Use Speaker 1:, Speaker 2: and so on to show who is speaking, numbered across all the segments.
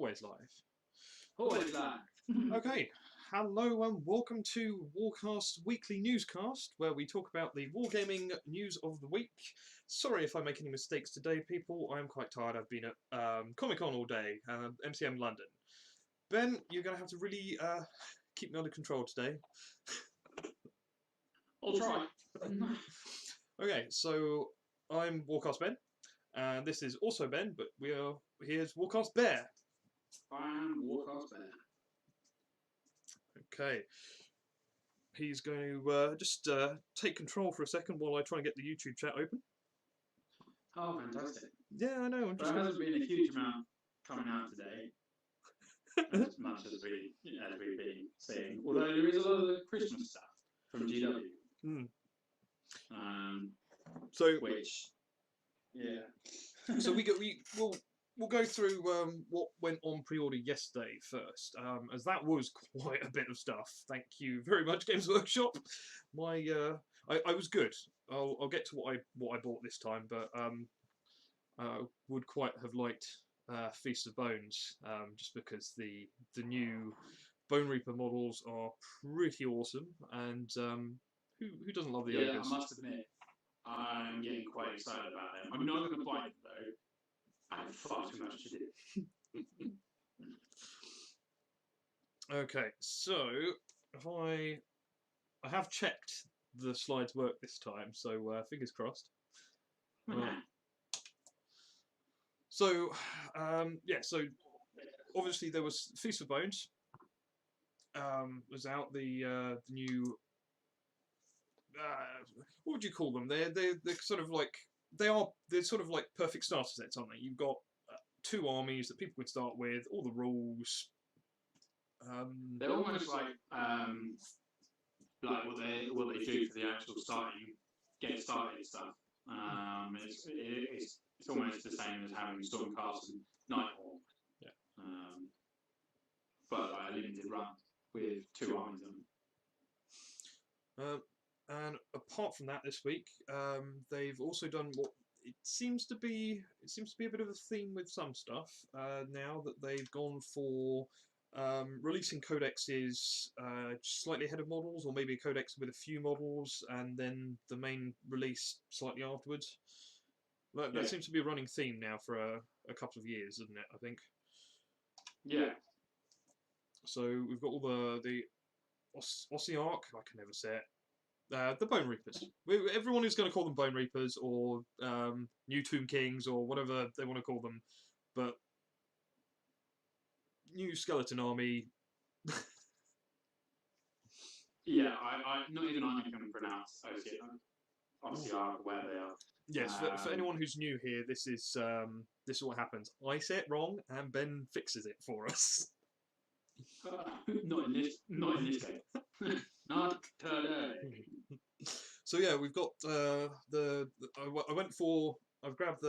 Speaker 1: Always live.
Speaker 2: Always live.
Speaker 1: Okay, hello and welcome to Warcast Weekly Newscast, where we talk about the Wargaming news of the week. Sorry if I make any mistakes today, people. I'm quite tired. I've been at Comic-Con all day, MCM London. Ben, you're going to have to really keep me under control today.
Speaker 2: I'll try.
Speaker 1: Okay, so I'm Warcast Ben, and this is also Ben, but here's Warcast Bear.
Speaker 2: I'm Warcast Bear.
Speaker 1: Okay. He's going to just take control for a second while I try and get the YouTube chat open.
Speaker 2: Oh, fantastic.
Speaker 1: Yeah, I know.
Speaker 2: There hasn't been a huge amount coming out today, as much as we've been seeing. Although there is a lot of the Christmas stuff from GW. Which, yeah.
Speaker 1: So we'll go through what went on pre-order yesterday first, as that was quite a bit of stuff. Thank you very much, Games Workshop. I was good. I'll get to what I bought this time, but would quite have liked Feast of Bones, just because the new Bone Reaper models are pretty awesome, and who doesn't love the Ogors?
Speaker 2: I must admit, I'm getting quite excited about them. I'm not going to buy them though. I have far too much to do.
Speaker 1: Okay, so if I have checked the slides work this time, so fingers crossed. So so obviously there was Feast of Bones. Was out the new. What would you call them? They're sort of like they're sort of like perfect starter sets, aren't they? You've got two armies that people would start with, all the rules.
Speaker 2: They're almost like what they do for the actual get started stuff. It's almost the same as having Stormcast and Nighthawk.
Speaker 1: Yeah.
Speaker 2: But like a limited run with two armies on.
Speaker 1: And apart from that, this week they've also done what it seems to be a bit of a theme with some stuff. Now that they've gone for releasing codexes slightly ahead of models, or maybe a codex with a few models, and then the main release slightly afterwards. That seems to be a running theme now for a couple of years, isn't it? I think.
Speaker 2: Yeah.
Speaker 1: So we've got all the Ossiarch. I can never say it. The Bone Reapers. Everyone is going to call them Bone Reapers or New Tomb Kings or whatever they want to call them, but new skeleton army.
Speaker 2: Yeah, I not even I can pronounce Ossiarch where they are.
Speaker 1: Yes, for anyone who's new here, this is what happens. I say it wrong, and Ben fixes it for us.
Speaker 2: Not in this game. Not today.
Speaker 1: So yeah, we've got I went for. I've grabbed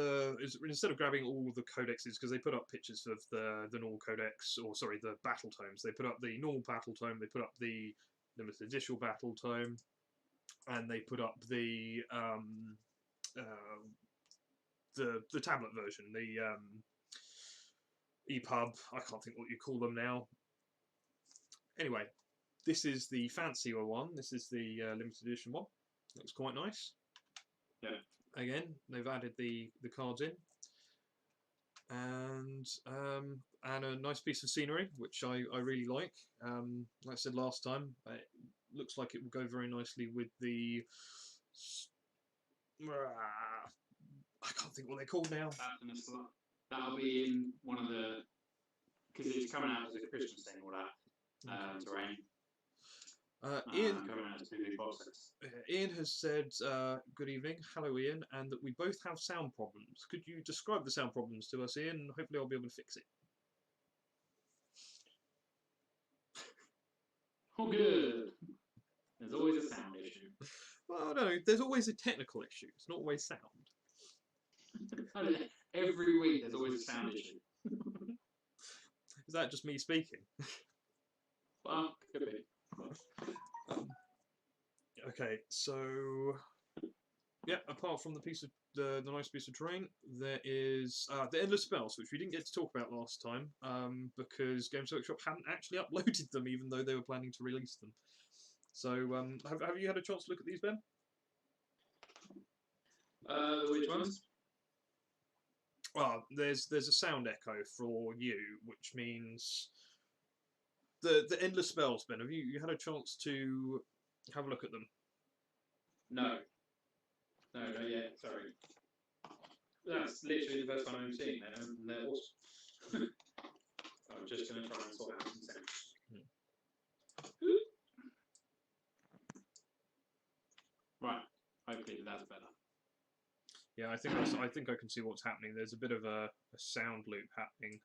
Speaker 1: instead of grabbing all the codexes, because they put up pictures of the normal codex, or sorry, the battle tomes. They put up the normal battle tome. They put up the limited edition battle tome, and they put up the tablet version, the EPUB. I can't think what you call them now. Anyway, this is the fancier one. This is the limited edition one. Looks quite nice.
Speaker 2: Yeah.
Speaker 1: Again, they've added the cards in, and a nice piece of scenery, which I really like. Like I said last time, it looks like it will go very nicely with the. I can't think what they're called now.
Speaker 2: That'll be in one of the, because it's coming out as a Christmas thing, all that terrain.
Speaker 1: Ian has said, good evening, hello Ian, and that we both have sound problems. Could you describe the sound problems to us, Ian? Hopefully I'll be able to fix it.
Speaker 2: Oh, good. There's always a sound issue.
Speaker 1: Well, no, there's always a technical issue. It's not always sound.
Speaker 2: Every week there's always a sound issue.
Speaker 1: Is that just me speaking?
Speaker 2: Well, could be.
Speaker 1: Okay, so Yeah, apart from the piece of the nice piece of terrain, there is the endless spells, which we didn't get to talk about last time, because Games Workshop hadn't actually uploaded them, even though they were planning to release them. So, have you had a chance to look at these, Ben?
Speaker 2: Which ones?
Speaker 1: Well, there's a sound echo for you, which means the endless spells, Ben. Have you had a chance to have a look at them?
Speaker 2: No. No, not yet. Sorry. That's literally the first time I'm seeing them, and they're awesome. I'm just going to try and sort out some sound. Right. Hopefully that's better.
Speaker 1: Yeah, I think I can see what's happening. There's a bit of a sound loop happening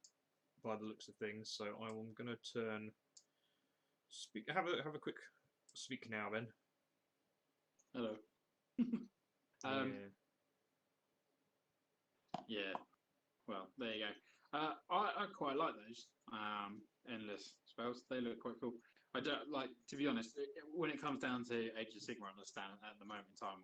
Speaker 1: by the looks of things. So I'm going to turn speak. Have a quick speak now, Ben.
Speaker 2: Hello. Yeah. Well, there you go. I quite like those endless spells. They look quite cool. I don't like, to be honest, when it comes down to Age of Sigmar, understand at the moment in time,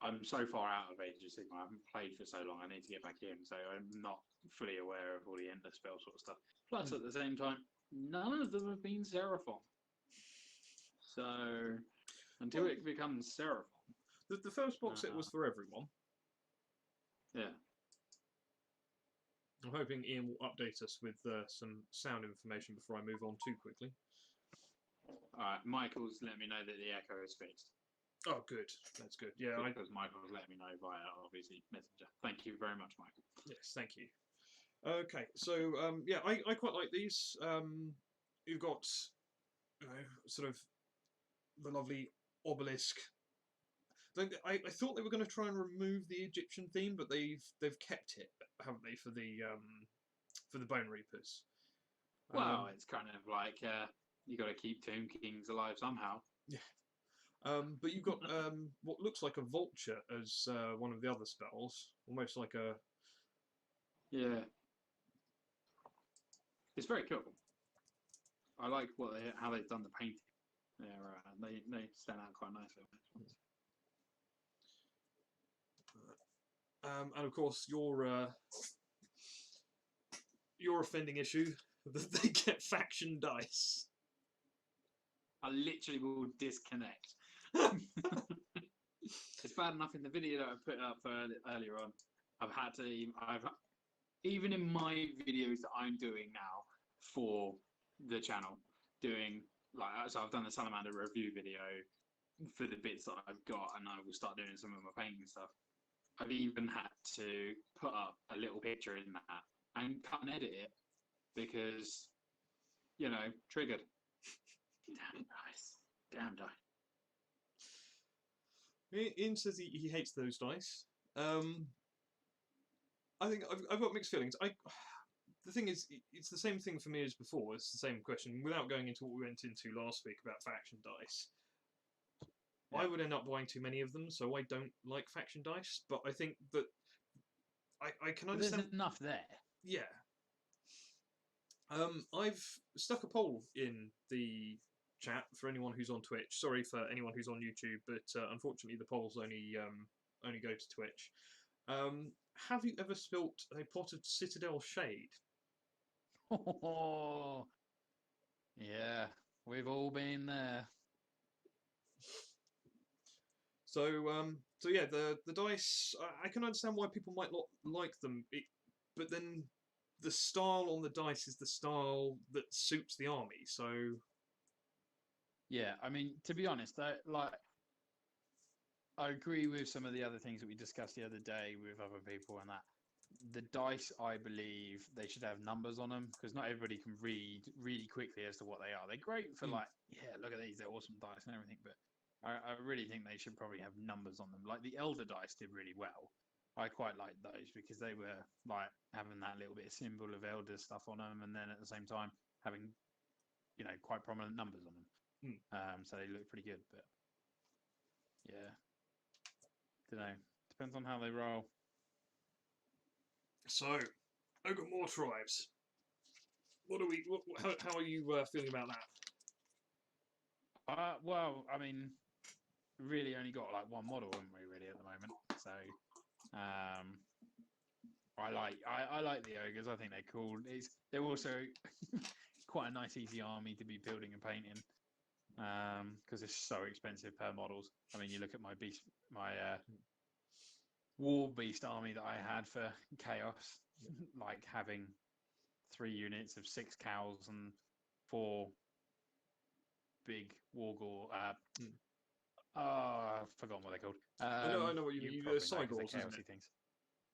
Speaker 2: I'm so far out of Age of Sigmar. I haven't played for so long. I need to get back in, so I'm not fully aware of all the endless spell sort of stuff. Plus, at the same time, none of them have been Seraphon. So until it becomes Seraphon,
Speaker 1: the first box set was for everyone.
Speaker 2: Yeah.
Speaker 1: I'm hoping Ian will update us with some sound information before I move on too quickly.
Speaker 2: Alright, Michael's let me know that the echo is fixed.
Speaker 1: Oh, good. That's good. Yeah,
Speaker 2: because Michael's let me know via, obviously, Messenger. Thank you very much, Michael.
Speaker 1: Yes, thank you. Okay, so yeah, I quite like these. You've got, you know, sort of the lovely obelisk. I thought they were going to try and remove the Egyptian theme, but they've kept it, haven't they, for the Bone Reapers?
Speaker 2: Well, it's kind of like you got to keep Tomb Kings alive somehow.
Speaker 1: Yeah. But you've got what looks like a vulture as one of the other spells, almost like a.
Speaker 2: Yeah. It's very cool. I like how they've done the painting. They stand out quite nicely.
Speaker 1: And of course, your offending issue that they get faction dice.
Speaker 2: I literally will disconnect. It's bad enough in the video that I put up earlier on. I've even in my videos that I'm doing now for the channel, doing so I've done the Salamander review video for the bits that I've got, and I will start doing some of my painting stuff. I've even had to put up a little picture in that and cut and edit it because, triggered. Damn dice. Damn dice.
Speaker 1: Ian says he hates those dice. I think I've got mixed feelings. The thing is, it's the same thing for me as before. It's the same question. Without going into what we went into last week about faction dice, yeah. I would end up buying too many of them, so I don't like faction dice. But I think that I can understand.
Speaker 2: There's enough there.
Speaker 1: Yeah. I've stuck a poll in the chat for anyone who's on Twitch. Sorry for anyone who's on YouTube, but unfortunately the polls only go to Twitch. Have you ever spilt a pot of Citadel Shade?
Speaker 2: Oh, yeah, we've all been there.
Speaker 1: So yeah, the dice. I can understand why people might not like them, but then the style on the dice is the style that suits the army. So
Speaker 2: yeah, I mean, to be honest, I agree with some of the other things that we discussed the other day with other people, and that the dice, I believe they should have numbers on them, because not everybody can read really quickly as to what they are. They're great for yeah, look at these, they're awesome dice and everything, but I really think they should probably have numbers on them. Like the Elder dice did really well. I quite liked those because they were like having that little bit of symbol of Elder stuff on them, and then at the same time having, quite prominent numbers on them. So they look pretty good, but yeah, don't know. Depends on how they roll.
Speaker 1: So, Ogre More Tribes. How are you feeling about that?
Speaker 2: Well, I mean, really only got like one model, haven't we? Really at the moment. So I like the ogres. I think they're cool. They're also quite a nice, easy army to be building and painting because it's so expensive per models. I mean, you look at my war beast army that I had for chaos, like having 3 units of 6 cows and 4 big wargore. I've forgotten what they're called.
Speaker 1: I know what you mean.
Speaker 2: probably know 'cause they're
Speaker 1: Cygors, isn't
Speaker 2: chaosy
Speaker 1: it?
Speaker 2: things.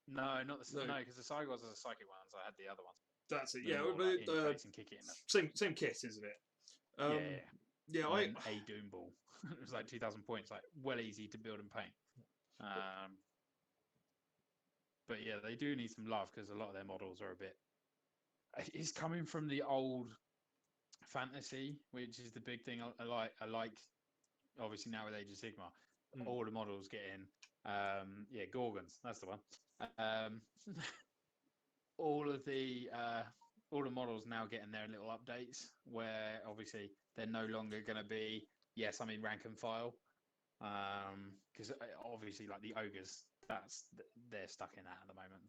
Speaker 2: No, not the
Speaker 1: No.
Speaker 2: no, because the Cygors are the psychic ones. I had the other ones.
Speaker 1: That's it.
Speaker 2: The
Speaker 1: Yeah,
Speaker 2: more,
Speaker 1: but
Speaker 2: like, in your face and kick it in them.
Speaker 1: same kit, isn't it?
Speaker 2: Yeah.
Speaker 1: Yeah,
Speaker 2: And then a Doom Ball. It was like 2,000 points, like well easy to build and paint. But yeah, they do need some love because a lot of their models are a bit. It's coming from the old fantasy, which is the big thing. I like. Obviously now with Age of Sigmar, all the models get in. Gorgons. That's the one. all the models now getting their little updates where obviously they're no longer going to be I'm in rank and file because obviously like the ogres they're stuck in that at the moment,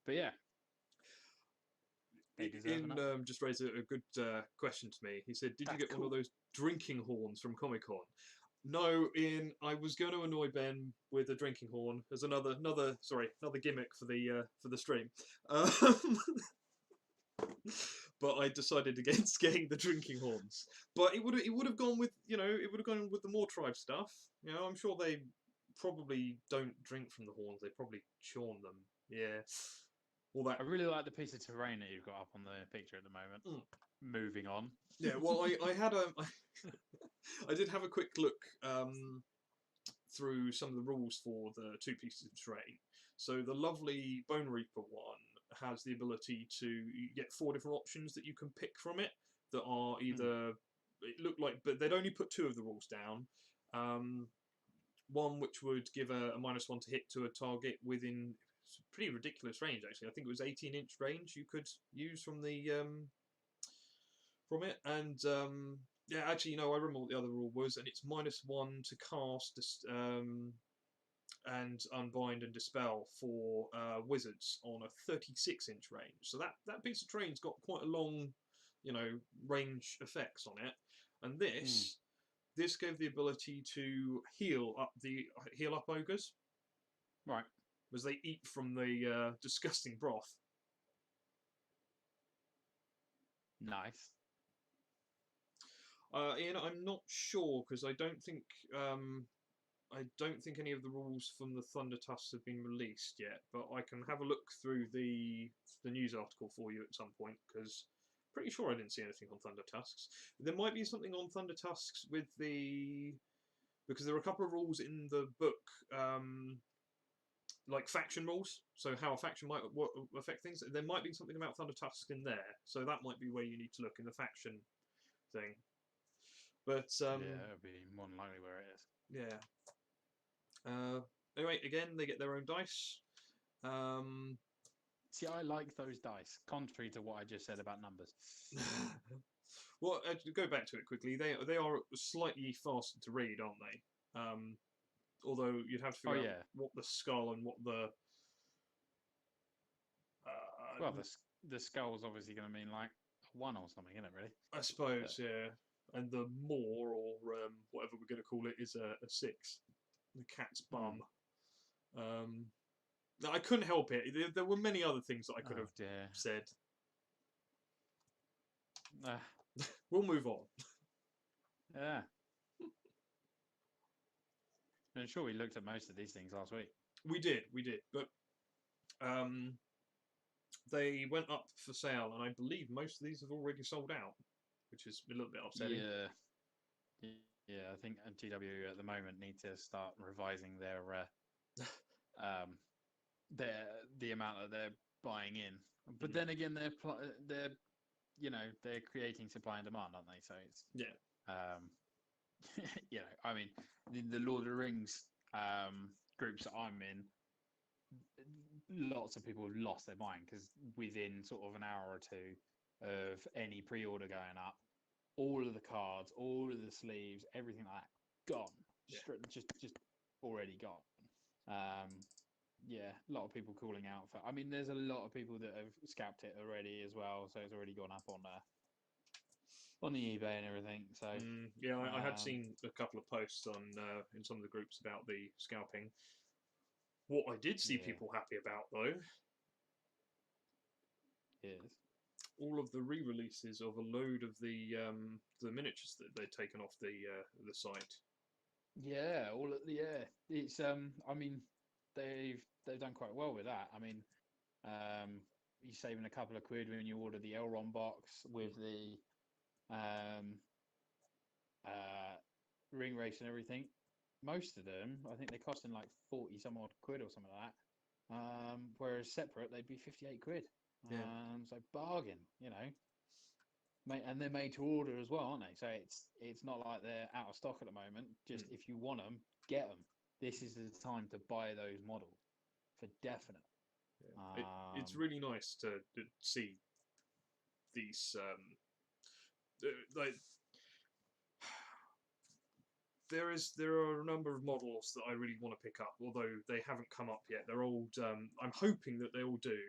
Speaker 2: but yeah, they deserve
Speaker 1: just raised a good question to me. He said, "Did you get one of those drinking horns from Comic-Con?" No, Ian. I was going to annoy Ben with a drinking horn as another gimmick for the stream, but I decided against getting the drinking horns. But it would have gone with the more tribe stuff. You know, I'm sure they probably don't drink from the horns. They probably churn them. Yeah. All that.
Speaker 2: I really like the piece of terrain that you've got up on the picture at the moment. Moving on.
Speaker 1: Yeah, well, I had I did have a quick look through some of the rules for the 2 pieces of terrain. So the lovely Bone Reaper one has the ability to get 4 different options that you can pick from it that are either it looked like, but they'd only put 2 of the rules down. One which would give a -1 to hit to a target within pretty ridiculous range, actually. I think it was 18-inch range you could use from the from it, and actually, I remember what the other rule was, and it's -1 to cast and unbind and dispel for wizards on a 36-inch range. So that piece of terrain's got quite a long, range effects on it, and this gave the ability to heal up ogres,
Speaker 2: right?
Speaker 1: As they eat from the disgusting broth.
Speaker 2: Nice.
Speaker 1: Ian, I'm not sure because I don't think any of the rules from the Thunder Tusks have been released yet. But I can have a look through the news article for you at some point because pretty sure I didn't see anything on Thunder Tusks. There might be something on Thunder Tusks because there are a couple of rules in the book. Like faction rules, so how a faction might affect things. There might be something about Thunder Tusks in there, so that might be where you need to look in the faction thing. But
Speaker 2: yeah, it'll be more than likely where it is.
Speaker 1: Yeah. Anyway, again, they get their own dice.
Speaker 2: See, I like those dice, contrary to what I just said about numbers.
Speaker 1: Well, to go back to it quickly, they are slightly faster to read, aren't they? Although you'd have to figure out what the skull and what the...
Speaker 2: well, the skull's obviously going to mean like 1 or something, isn't it, really?
Speaker 1: I suppose, yeah. And the maw, or whatever we're going to call it, is a 6. The cat's bum. I couldn't help it. There were many other things that I could have said. We'll move on.
Speaker 2: Yeah. I'm sure we looked at most of these things last week.
Speaker 1: We did, but they went up for sale, and I believe most of these have already sold out, which is a little bit upsetting.
Speaker 2: Yeah. I think GW at the moment need to start revising their the amount that they're buying in. But then again, they're creating supply and demand, aren't they? So it's I mean, the Lord of the Rings groups that I'm in, lots of people have lost their mind because within sort of an hour or 2 of any pre-order going up, all of the cards, all of the sleeves, everything like that, gone. just already gone. Yeah, a lot of people calling out for. I mean, there's a lot of people that have scalped it already as well, so it's already gone up on the eBay and everything. So
Speaker 1: yeah, I had seen a couple of posts on in some of the groups about the scalping. What I did see people happy about though
Speaker 2: is
Speaker 1: all of the re-releases of a load of the miniatures that they've taken off the site.
Speaker 2: Yeah, it's I mean, they've done quite well with that. I mean, you're saving a couple of quid when you order the Elron box with the ring race and everything. Most of them, I think they're costing like 40 some odd quid or something like that. Whereas separate, they'd be 58 quid.
Speaker 1: Yeah.
Speaker 2: So bargain, you know. And they're made to order as well, aren't they? So it's not like they're out of stock at the moment. Just if you want them, get them. This is the time to buy those models for definite.
Speaker 1: Yeah. It's really nice to see these like there are a number of models that I really want to pick up, although they haven't come up yet. They're old. I'm hoping that they'll do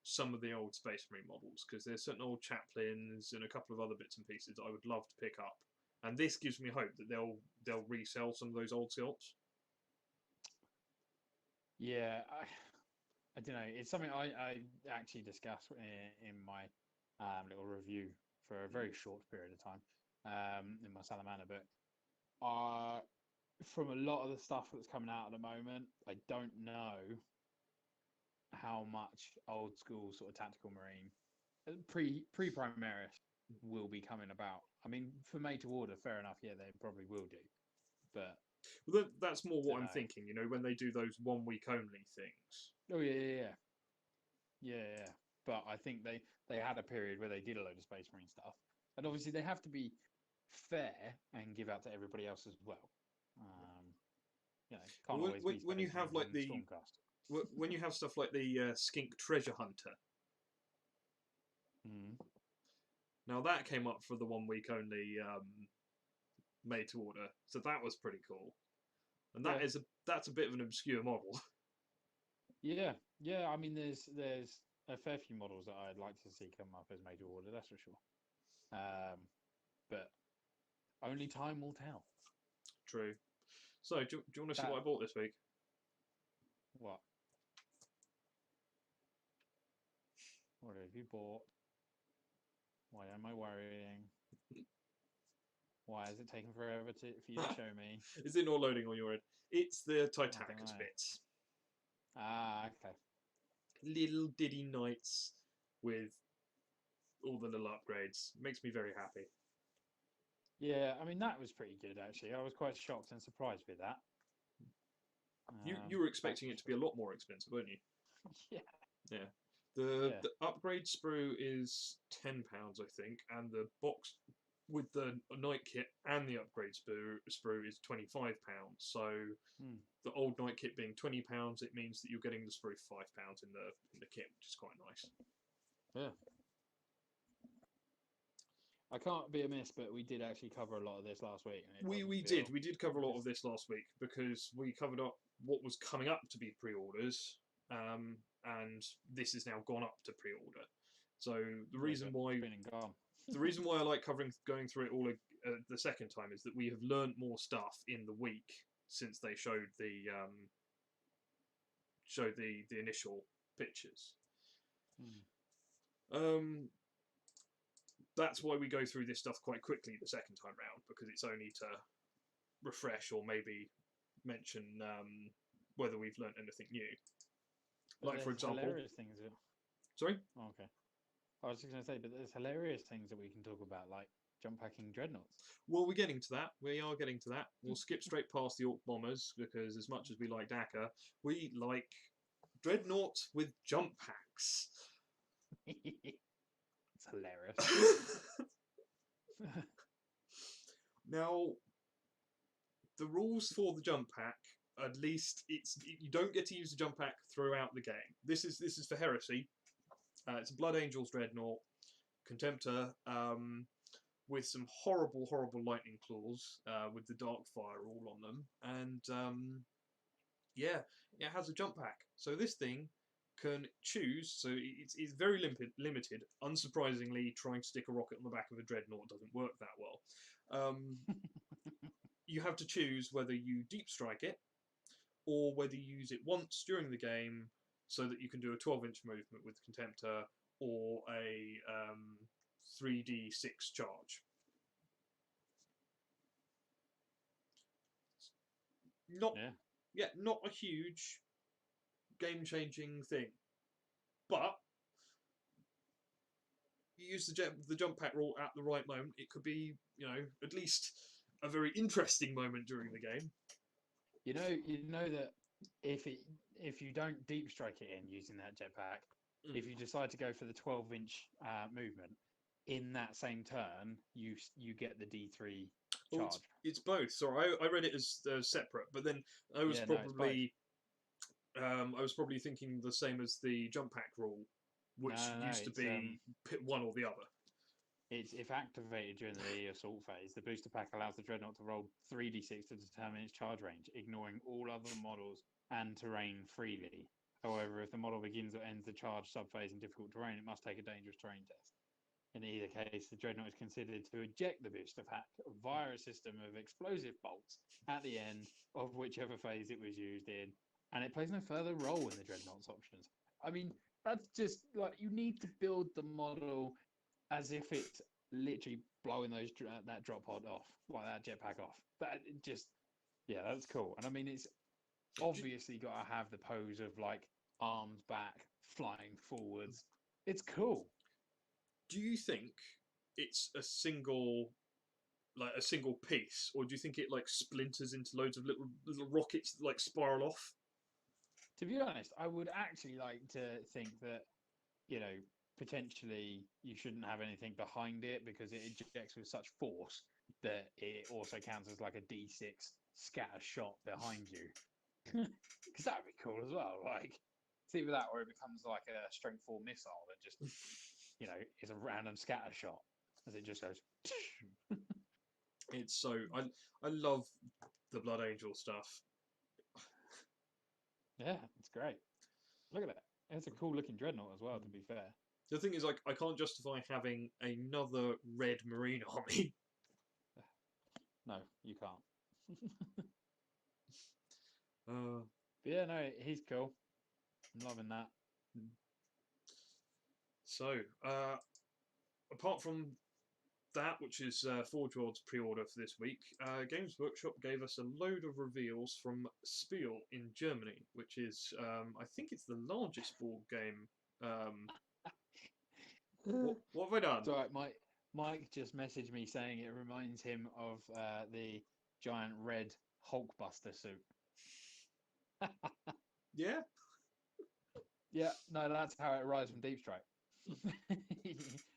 Speaker 1: some of the old Space Marine models, because there's certain old chaplains and a couple of other bits and pieces that I would love to pick up. And this gives me hope that they'll resell some of those old sculpts.
Speaker 2: Yeah, I don't know. It's something I actually discussed in my little review for a very short period of time in my Salamander book. From a lot of the stuff that's coming out at the moment, I don't know how much old school sort of tactical marine pre Primaris will be coming about. I mean, for made to order, fair enough. Yeah, they probably will do, but
Speaker 1: well, that's more what I'm thinking. You know, when they do those 1 week only things.
Speaker 2: Oh yeah. But I think they had a period where they did a load of Space Marine stuff, and obviously they have to be fair and give out to everybody else as well. You know, can't always be
Speaker 1: when you have like the
Speaker 2: Stormcast.
Speaker 1: when you have stuff like the Skink Treasure Hunter. Now that came up for the 1 week only made to order, so that was pretty cool. And that's a bit of an obscure model.
Speaker 2: Yeah. I mean, there's a fair few models that I'd like to see come up as made to order. That's for sure. But only time will tell.
Speaker 1: True. So, do you want to see what I bought this week?
Speaker 2: What? What have you bought? Why am I worrying? Why is it taking forever for you to show me?
Speaker 1: Is it not loading on your end? It's the Titanicus bits.
Speaker 2: Okay.
Speaker 1: Little Diddy Knights with all the little upgrades. Makes me very happy.
Speaker 2: Yeah, I mean, that was pretty good, actually. I was quite shocked and surprised with that.
Speaker 1: You were expecting it to be a lot more expensive, weren't you?
Speaker 2: Yeah.
Speaker 1: The upgrade sprue is £10, I think, and the box with the night kit and the upgrade sprue is £25. So the old night kit being £20, it means that you're getting the sprue for £5 in the kit, which is quite nice.
Speaker 2: Yeah. I can't be amiss, but we did actually cover a lot of this last week.
Speaker 1: We did cover a lot of this last week, because we covered up what was coming up to be pre-orders, and this has now gone up to pre-order. So the reason why I like going through it all the second time is that we have learned more stuff in the week since they showed the initial pictures. That's why we go through this stuff quite quickly the second time round, because it's only to refresh or maybe mention whether we've learnt anything new. Like, for example...
Speaker 2: hilarious things.
Speaker 1: Sorry?
Speaker 2: Oh, okay. I was just going to say, but there's hilarious things that we can talk about, like jump packing dreadnoughts.
Speaker 1: Well, we're getting to that. We are getting to that. We'll skip straight past the Orc Bombers, because as much as we like Dakar, we like dreadnoughts with jump packs.
Speaker 2: It's hilarious.
Speaker 1: Now, the rules for the jump pack, at least you don't get to use the jump pack throughout the game. This is for Heresy. It's a Blood Angels Dreadnought, Contemptor. with some horrible, horrible lightning claws with the dark fire all on them, and yeah, it has a jump pack. So this thing can choose. So it's very limited. Unsurprisingly, trying to stick a rocket on the back of a dreadnought doesn't work that well. You have to choose whether you deep strike it or whether you use it once during the game, so that you can do a 12-inch movement with Contemptor or a 3d6 charge. Not not a huge game-changing thing, but you use the jump pack rule at the right moment. It could be, at least a very interesting moment during the game.
Speaker 2: You know that if you don't deep strike it in using that jetpack, if you decide to go for the 12-inch movement in that same turn, you get the D3 charge.
Speaker 1: Well, it's both. Sorry, I read it as separate, but then I was probably I was probably thinking the same as the jump pack rule, which used to be one or the other.
Speaker 2: It's if activated during the assault phase, the booster pack allows the dreadnought to roll 3d6 to determine its charge range, ignoring all other models and terrain freely. However, if the model begins or ends the charge subphase in difficult terrain, it must take a dangerous terrain test. In either case, the dreadnought is considered to eject the booster pack via a system of explosive bolts at the end of whichever phase it was used in, and it plays no further role in the dreadnought's options. I mean, that's just like, you need to build the model as if it's literally blowing that drop pod off, like that jetpack off. That just, that's cool. And I mean, it's obviously got to have the pose of like arms back, flying forwards. It's cool.
Speaker 1: Do you think it's a single piece, or do you think it like splinters into loads of little rockets that like spiral off?
Speaker 2: To be honest, I would actually like to think that, potentially you shouldn't have anything behind it, because it ejects with such force that it also counts as like a D6 scatter shot behind you. Because that'd be cool as well. Like, it's either that or it becomes like a strength 4 missile that just, is a random scatter shot as it just goes.
Speaker 1: It's so I love the Blood Angel stuff.
Speaker 2: Yeah, it's great. Look at that. It's a cool looking dreadnought as well, to be fair.
Speaker 1: The thing is, like, I can't justify having another red marine army.
Speaker 2: No, you can't.
Speaker 1: But
Speaker 2: yeah, no, he's cool. I'm loving that.
Speaker 1: So, apart from that, which is Forgeworld's pre-order for this week, Games Workshop gave us a load of reveals from SPIEL in Germany, which is, I think it's the largest board game. What have I done?
Speaker 2: It's all right, Mike just messaged me saying it reminds him of the giant red Hulkbuster suit.
Speaker 1: Yeah?
Speaker 2: Yeah, no, that's how it arrives from Deep Strike.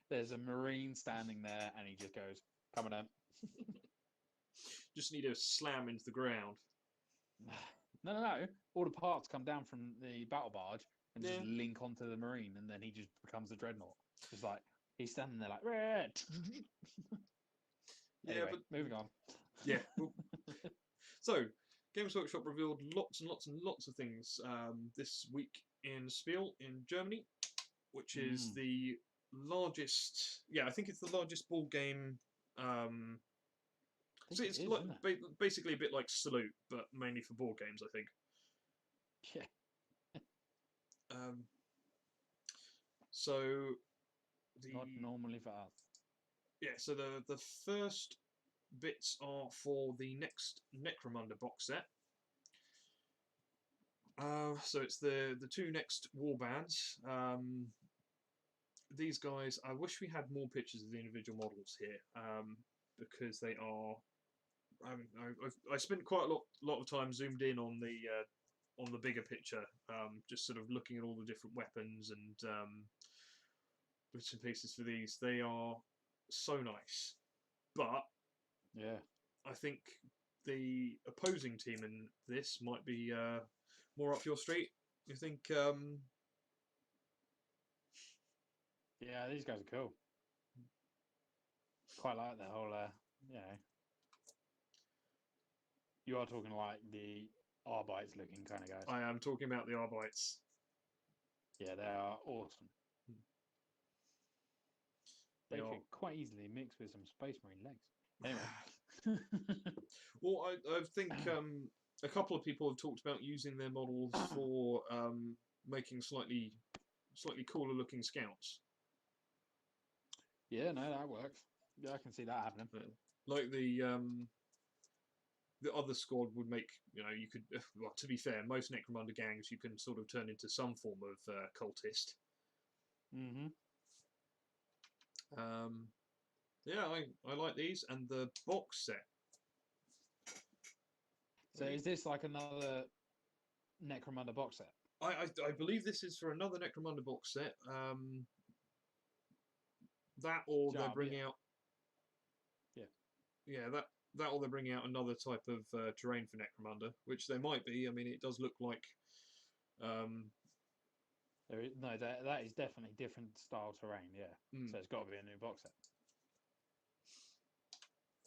Speaker 2: There's a Marine standing there, and he just goes, "Coming in."
Speaker 1: Just need to slam into the ground.
Speaker 2: No. All the parts come down from the battle barge and just link onto the Marine, and then he just becomes the dreadnought. It's like he's standing there like red. Anyway, but moving on.
Speaker 1: Yeah. So, Games Workshop revealed lots and lots and lots of things this week in SPIEL in Germany, which is the largest. Yeah, I think it's the largest board game. So it's like basically a bit like Salute, but mainly for board games, I think.
Speaker 2: Yeah.
Speaker 1: So
Speaker 2: not normally for us.
Speaker 1: Yeah. So the first bits are for the next Necromunda box set. So it's the two next warbands. These guys, I wish we had more pictures of the individual models here, because they are. I spent quite a lot of time zoomed in on the bigger picture, just sort of looking at all the different weapons and bits and pieces for these. They are so nice, but
Speaker 2: yeah,
Speaker 1: I think the opposing team in this might be more up your street. You think?
Speaker 2: Yeah, these guys are cool. quite like the whole, you know, you are talking like the Arbites looking kind of guys.
Speaker 1: I am talking about the Arbites.
Speaker 2: Yeah, they are awesome. They
Speaker 1: They
Speaker 2: could
Speaker 1: are.
Speaker 2: quite easily mix with some Space Marine legs. Anyway.
Speaker 1: Well, I think a couple of people have talked about using their models for making slightly cooler looking scouts.
Speaker 2: Yeah, no, that works. Yeah, I can see that happening.
Speaker 1: Like the other squad would make, you know, you could. Well, to be fair, most Necromunda gangs you can sort of turn into some form of cultist.
Speaker 2: Mm-hmm.
Speaker 1: Yeah, I like these and the box set.
Speaker 2: So is this like another Necromunda box set?
Speaker 1: I believe this is for another Necromunda box set. That or they're bringing out.
Speaker 2: Yeah.
Speaker 1: Yeah, that or they're bringing out another type of terrain for Necromunda, which they might be. I mean, it does look like.
Speaker 2: There is, no, that is definitely different style terrain. Yeah. So it's got to be a new box set.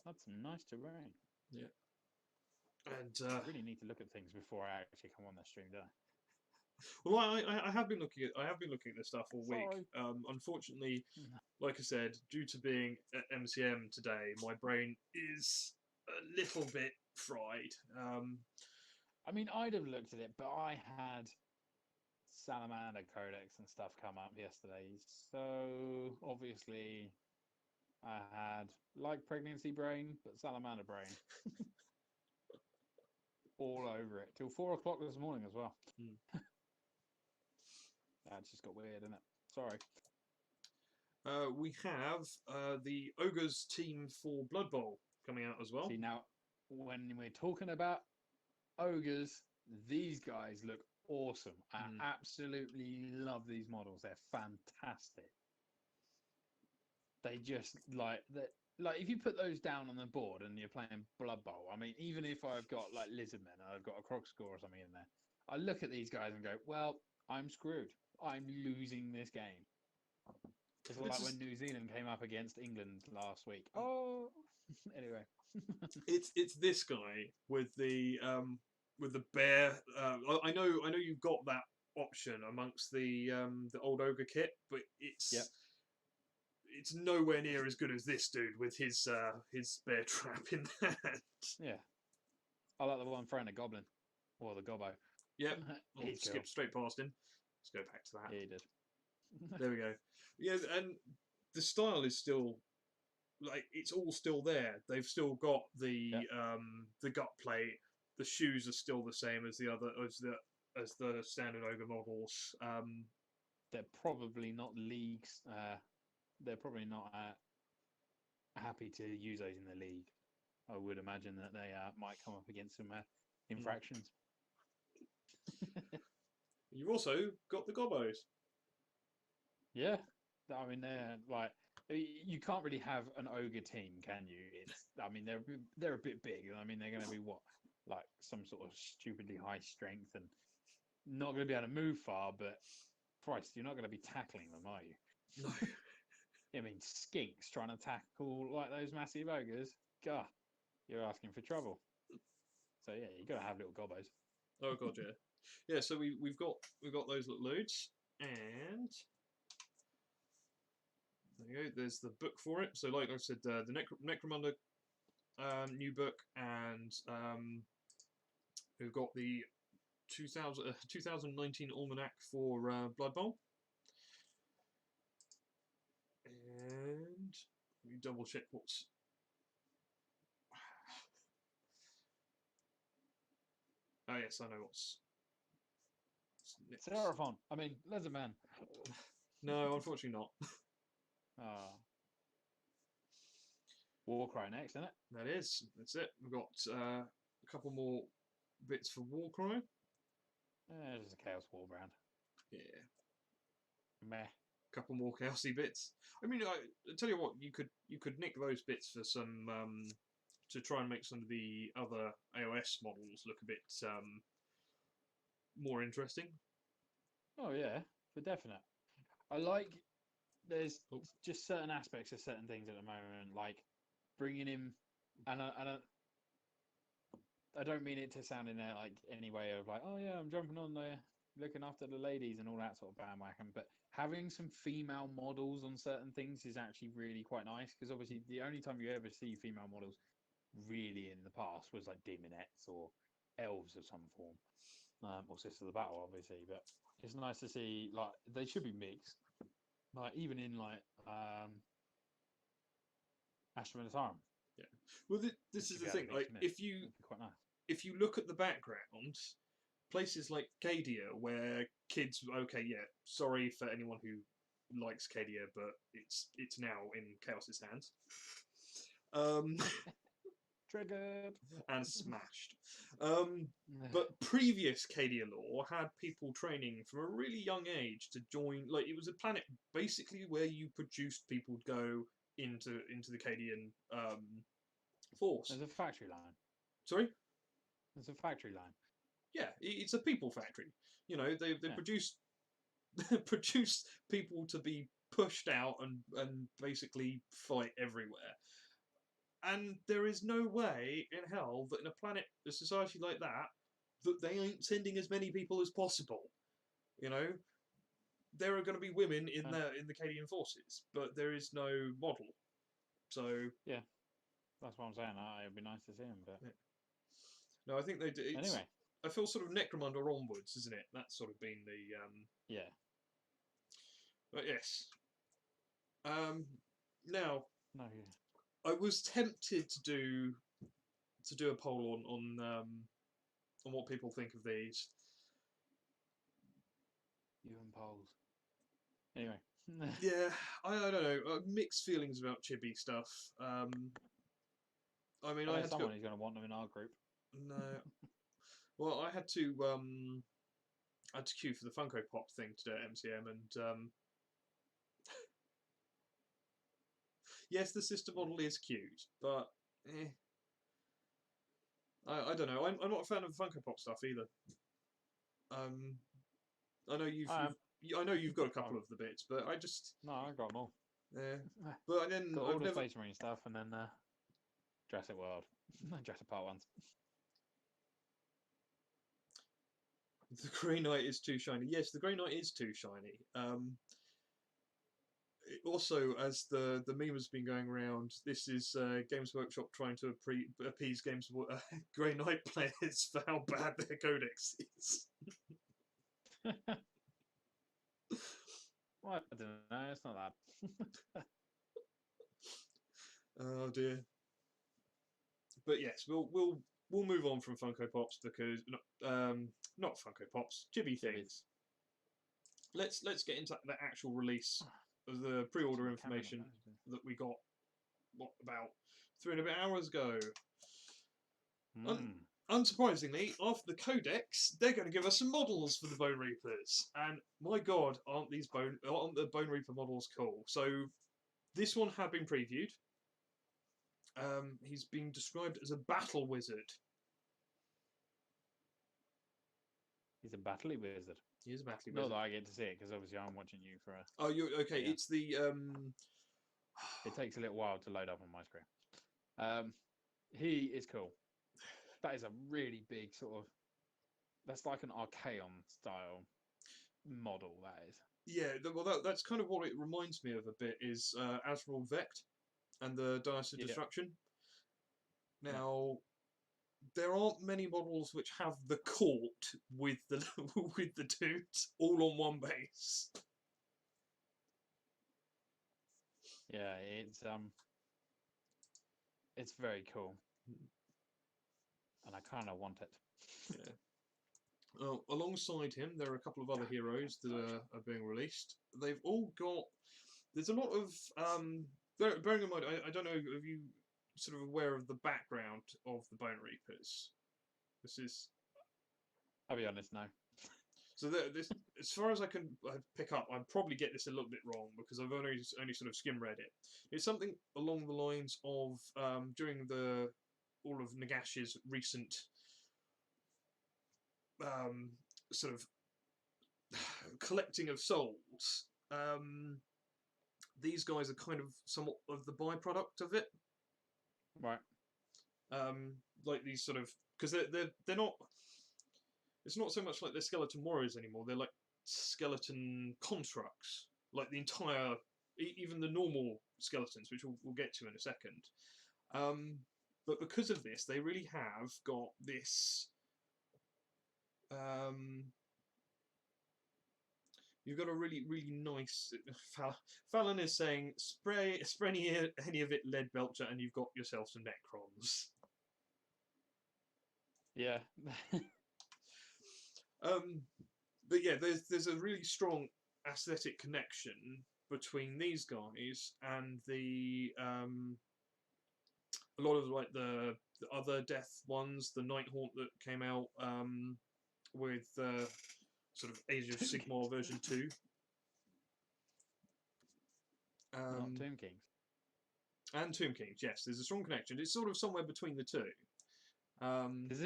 Speaker 2: That's some nice terrain.
Speaker 1: Yeah. And
Speaker 2: I really need to look at things before I actually come on the stream, don't I?
Speaker 1: Well, I have been looking at this stuff all week. Unfortunately, like I said, due to being at MCM today, my brain is a little bit fried.
Speaker 2: I mean, I'd have looked at it, but I had Salamander Codex and stuff come up yesterday, so obviously I had like pregnancy brain, but Salamander brain all over it till 4 o'clock this morning as well. That just got weird, isn't it? Sorry.
Speaker 1: We have the Ogors team for Blood Bowl coming out as well.
Speaker 2: See, now, when we're talking about Ogres, these guys look awesome. I absolutely love these models. They're fantastic. They just, like if you put those down on the board and you're playing Blood Bowl, I mean, even if I've got, like, Lizardmen and I've got a Croc Score or something in there, I look at these guys and go, well, I'm screwed. I'm losing this game. It's like when New Zealand came up against England last week. Oh, anyway.
Speaker 1: it's this guy with the bear. I know you've got that option amongst the old ogre kit, but it's nowhere near as good as this dude with his bear trap in hand.
Speaker 2: Yeah, I like the one throwing a goblin or the gobbo.
Speaker 1: Yep,
Speaker 2: He's
Speaker 1: skip
Speaker 2: cool.
Speaker 1: straight past him. Let's go back to that.
Speaker 2: Yeah, he did.
Speaker 1: There we go. Yeah, and the style is still, like, it's all still there. They've still got the gut plate. The shoes are still the same as as the standard ogre models.
Speaker 2: They're probably not leagues. They're probably not happy to use those in the league. I would imagine that they might come up against some infractions.
Speaker 1: You've also got the gobbos.
Speaker 2: Yeah, I mean they're like, you can't really have an ogre team, can you? I mean they're a bit big. I mean they're going to be like some sort of stupidly high strength and not going to be able to move far. But Christ, you're not going to be tackling them, are you?
Speaker 1: No.
Speaker 2: I mean, skinks trying to tackle like those massive ogres. God, you're asking for trouble. So yeah, you got to have little gobbos.
Speaker 1: Oh god, yeah, yeah. So we've got those little loads, and there you go. There's the book for it. So like I said, the Necromunda new book, and we've got the 2019 Almanac for Blood Bowl. And we double check what's. Oh yes, I know what's next.
Speaker 2: Seraphon. I mean, Lizardman.
Speaker 1: No, unfortunately not.
Speaker 2: Oh. Warcry next, isn't it?
Speaker 1: That is. That's it. We've got a couple more bits for Warcry.
Speaker 2: Just a Chaos Warbrand.
Speaker 1: Yeah.
Speaker 2: Meh.
Speaker 1: Couple more chaosy bits. I mean, I tell you what, you could nick those bits for some to try and make some of the other AOS models look a bit more interesting.
Speaker 2: Oh yeah, for definite. I like there's just certain aspects of certain things at the moment, like bringing him, and I don't mean it to sound in there like any way of like, oh yeah, I'm jumping on there, looking after the ladies and all that sort of bandwagon. But having some female models on certain things is actually really quite nice, because obviously the only time you ever see female models really in the past was like demonettes or elves of some form, or Sisters of the Battle, obviously. But it's nice to see, like, they should be mixed, like even in like Astra Militarum.
Speaker 1: Yeah. Well, this is the thing. Like,
Speaker 2: quite nice.
Speaker 1: If you look at the background, places like Cadia, where kids, okay, yeah, sorry for anyone who likes Cadia, but it's now in Chaos's hands.
Speaker 2: Triggered
Speaker 1: and smashed. But previous Cadia lore had people training from a really young age to join. Like, it was a planet basically where you produced people to go into the Cadian force.
Speaker 2: There's a factory line.
Speaker 1: Sorry?
Speaker 2: There's a factory line.
Speaker 1: Yeah, it's a people factory. You know, they produce produce people to be pushed out and basically fight everywhere. And there is no way in hell that in a planet, a society like that, that they ain't sending as many people as possible. You know, there are going to be women in the Cadian forces, but there is no model. So
Speaker 2: yeah, that's what I'm saying. It'd be nice to see them, but
Speaker 1: no, I think they do.
Speaker 2: Anyway,
Speaker 1: I feel sort of Necromunda onwards, isn't it? That's sort of been the
Speaker 2: yeah.
Speaker 1: But yes. Now.
Speaker 2: No.
Speaker 1: I was tempted to do a poll on what people think of these.
Speaker 2: You and polls. Anyway.
Speaker 1: Yeah, I don't know. Mixed feelings about chibi stuff. I mean, I had
Speaker 2: someone who's going to want them in our group.
Speaker 1: No. Well, I had to queue for the Funko Pop thing today at MCM, and yes, the sister model is cute, but I don't know. I'm not a fan of the Funko Pop stuff either. I know you've got a couple of the bits, but I just
Speaker 2: I got them all.
Speaker 1: Yeah, but then
Speaker 2: got all the Space Marine stuff, and then Jurassic World, Jurassic Part 1s.
Speaker 1: The Grey Knight is too shiny. Yes, the Grey Knight is too shiny. Also, as the meme has been going around, this is Games Workshop trying to appease Grey Knight players for how bad their codex is.
Speaker 2: Well, I don't know. It's not that.
Speaker 1: Oh dear. But yes, we'll move on from Funko Pops because not Funko Pops, chibi things. Let's get into the actual release of the pre-order information that we got. What, about 3.5 hours ago? Unsurprisingly, after the Codex, they're going to give us some models for the Bone Reapers, and my God, aren't the Bone Reaper models cool? So this one had been previewed. He's been described as a battle wizard.
Speaker 2: He's a battle wizard.
Speaker 1: He is a battle wizard.
Speaker 2: Not that I get to see it, because obviously I'm watching you for a...
Speaker 1: Oh, you're okay. Yeah. It's the
Speaker 2: It takes a little while to load up on my screen. He is cool. That is a really big sort of... That's like an Archaon style model, that is.
Speaker 1: Yeah, well, that's kind of what it reminds me of a bit, is Azrael Vect and the Dynasty of Destruction. Now, there aren't many models which have the court with the with the dudes all on one base.
Speaker 2: Yeah, it's very cool, and I kind of want it.
Speaker 1: Yeah. Well, alongside him, there are a couple of other heroes that are being released. They've all got. There's a lot of. Bearing in mind, I don't know. Are you sort of aware of the background of the Bone Reapers? This is.
Speaker 2: I'll be honest, no.
Speaker 1: So this, as far as I can pick up, I'd probably get this a little bit wrong because I've only sort of skim read it. It's something along the lines of during all of Nagash's recent sort of collecting of souls. these guys are kind of somewhat of the byproduct of it.
Speaker 2: Right.
Speaker 1: Like these sort of, because they're not. It's not so much like they're skeleton warriors anymore. They're like skeleton constructs, like the entire, even the normal skeletons, which we'll get to in a second. But because of this, they really have got this. You've got a really, really nice. Fallon is saying, spray any of it lead belcher, and you've got yourself some Necrons.
Speaker 2: Yeah.
Speaker 1: But yeah, there's a really strong aesthetic connection between these guys and the a lot of like the other Death ones, the Nighthaunt that came out with sort of Age of Sigmar version 2.
Speaker 2: Not Tomb Kings.
Speaker 1: And Tomb Kings, yes, there's a strong connection. It's sort of somewhere between the two.
Speaker 2: Because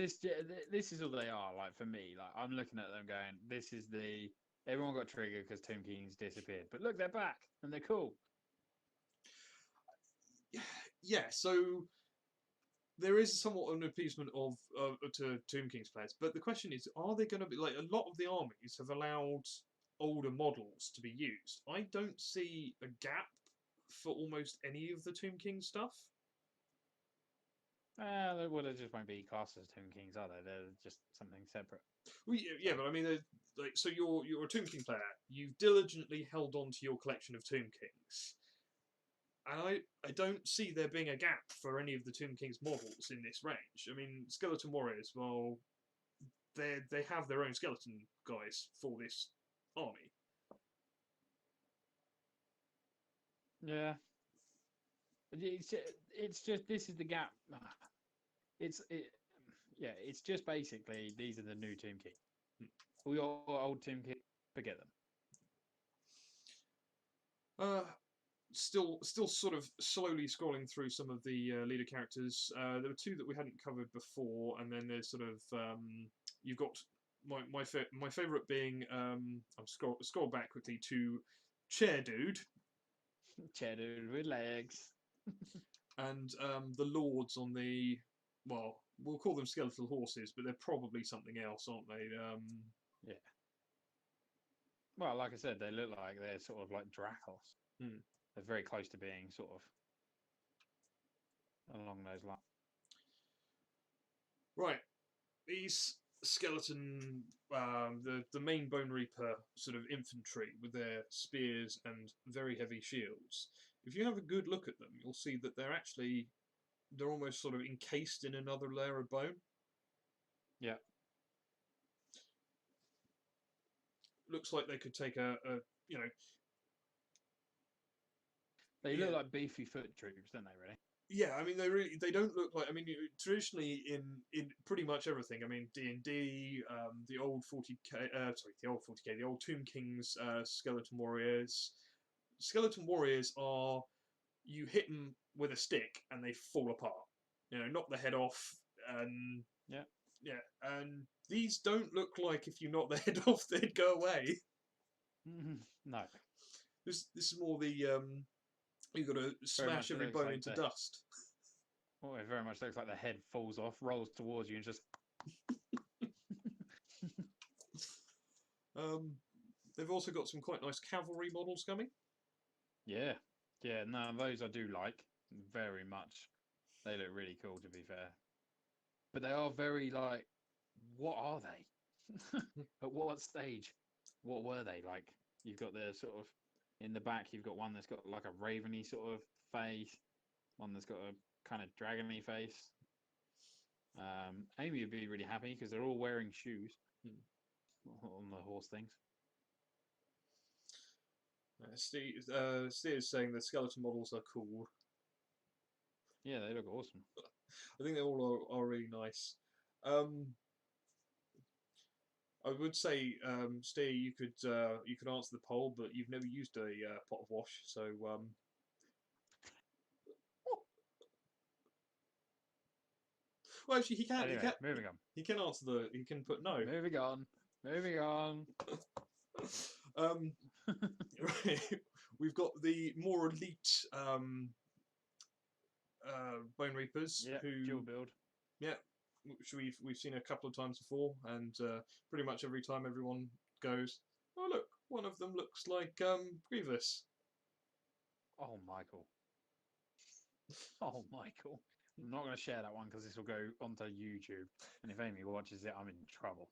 Speaker 2: this is all they are, like, for me. Like, I'm looking at them going, this is the... Everyone got triggered because Tomb Kings disappeared. But look, they're back, and they're cool.
Speaker 1: Yeah, so there is somewhat of an appeasement to Tomb Kings players. But the question is, are they going to be... Like, a lot of the armies have allowed older models to be used. I don't see a gap for almost any of the Tomb Kings stuff.
Speaker 2: Well, they just won't be classed as Tomb Kings, are they? They're just something separate.
Speaker 1: Well, yeah, but I mean, like, so you're a Tomb King player. You've diligently held on to your collection of Tomb Kings, and I don't see there being a gap for any of the Tomb Kings models in this range. I mean, Skeleton Warriors, well, they have their own skeleton guys for this army.
Speaker 2: Yeah. It's just this is the gap. It's just basically these are the new Tomb King. All your old Tomb King, forget them.
Speaker 1: Still sort of slowly scrolling through some of the leader characters. There were two that we hadn't covered before, and then there's sort of you've got my favourite being I'll scroll back quickly to Chair Dude.
Speaker 2: Chair Dude with legs.
Speaker 1: And the lords on the, well, we'll call them skeletal horses, but they're probably something else, aren't they?
Speaker 2: Yeah. Well, like I said, they look like they're sort of like Dracos. They're very close to being sort of along those lines.
Speaker 1: Right. These skeleton, the main Bone Reaper sort of infantry with their spears and very heavy shields. If you have a good look at them, you'll see that they're almost sort of encased in another layer of bone.
Speaker 2: Yeah.
Speaker 1: Looks like they could take a you know.
Speaker 2: They look like beefy foot troops, don't they? Really?
Speaker 1: Yeah, I mean they don't look like. I mean, traditionally in pretty much everything. I mean, D&D, the old 40k, the old Tomb Kings, Skeleton Warriors. Skeleton Warriors are, you hit them with a stick and they fall apart. You know, knock the head off, and yeah. And these don't look like if you knock the head off, they'd go away.
Speaker 2: No.
Speaker 1: This is more the you've got to smash every bone into dust.
Speaker 2: Well, it very much looks like the head falls off, rolls towards you, and just.
Speaker 1: They've also got some quite nice cavalry models coming.
Speaker 2: Yeah, no, those I do like very much. They look really cool, to be fair. But they are very like, what are they? At what stage? What were they like? You've got the sort of in the back. You've got one that's got like a raveny sort of face, one that's got a kind of dragony face. Amy would be really happy because they're all wearing shoes on the horse things.
Speaker 1: Steve is saying the skeleton models are cool.
Speaker 2: Yeah, they look awesome.
Speaker 1: I think they all are really nice. I would say, Steve, you could answer the poll, but you've never used a pot of wash, so. Well, actually, he can.
Speaker 2: Anyway, moving on.
Speaker 1: He can answer the. He can put no.
Speaker 2: Moving on.
Speaker 1: Right. We've got the more elite Bone Reapers,
Speaker 2: Yeah,
Speaker 1: who
Speaker 2: dual build.
Speaker 1: yeah, which we've seen a couple of times before, and pretty much every time everyone goes, oh look, one of them looks like Grievous.
Speaker 2: Oh, Michael. Oh, Michael. I'm not going to share that one because this will go onto YouTube, and if Amy watches it, I'm in trouble.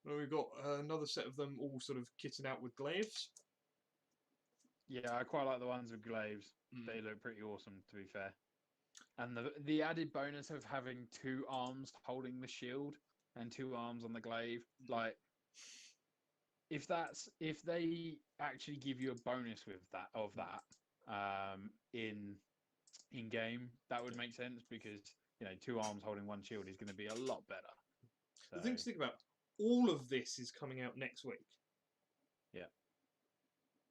Speaker 1: Well, we've got another set of them all sort of kitted out with glaives.
Speaker 2: Yeah, I quite like the ones with glaives. They look pretty awesome, to be fair. And the added bonus of having 2 arms holding the shield and 2 arms on the glaive, like if they actually give you a bonus with that in game, that would make sense because 2 arms holding 1 shield is going to be a lot better. So,
Speaker 1: The thing to think about, all of this is coming out next week.
Speaker 2: Yeah.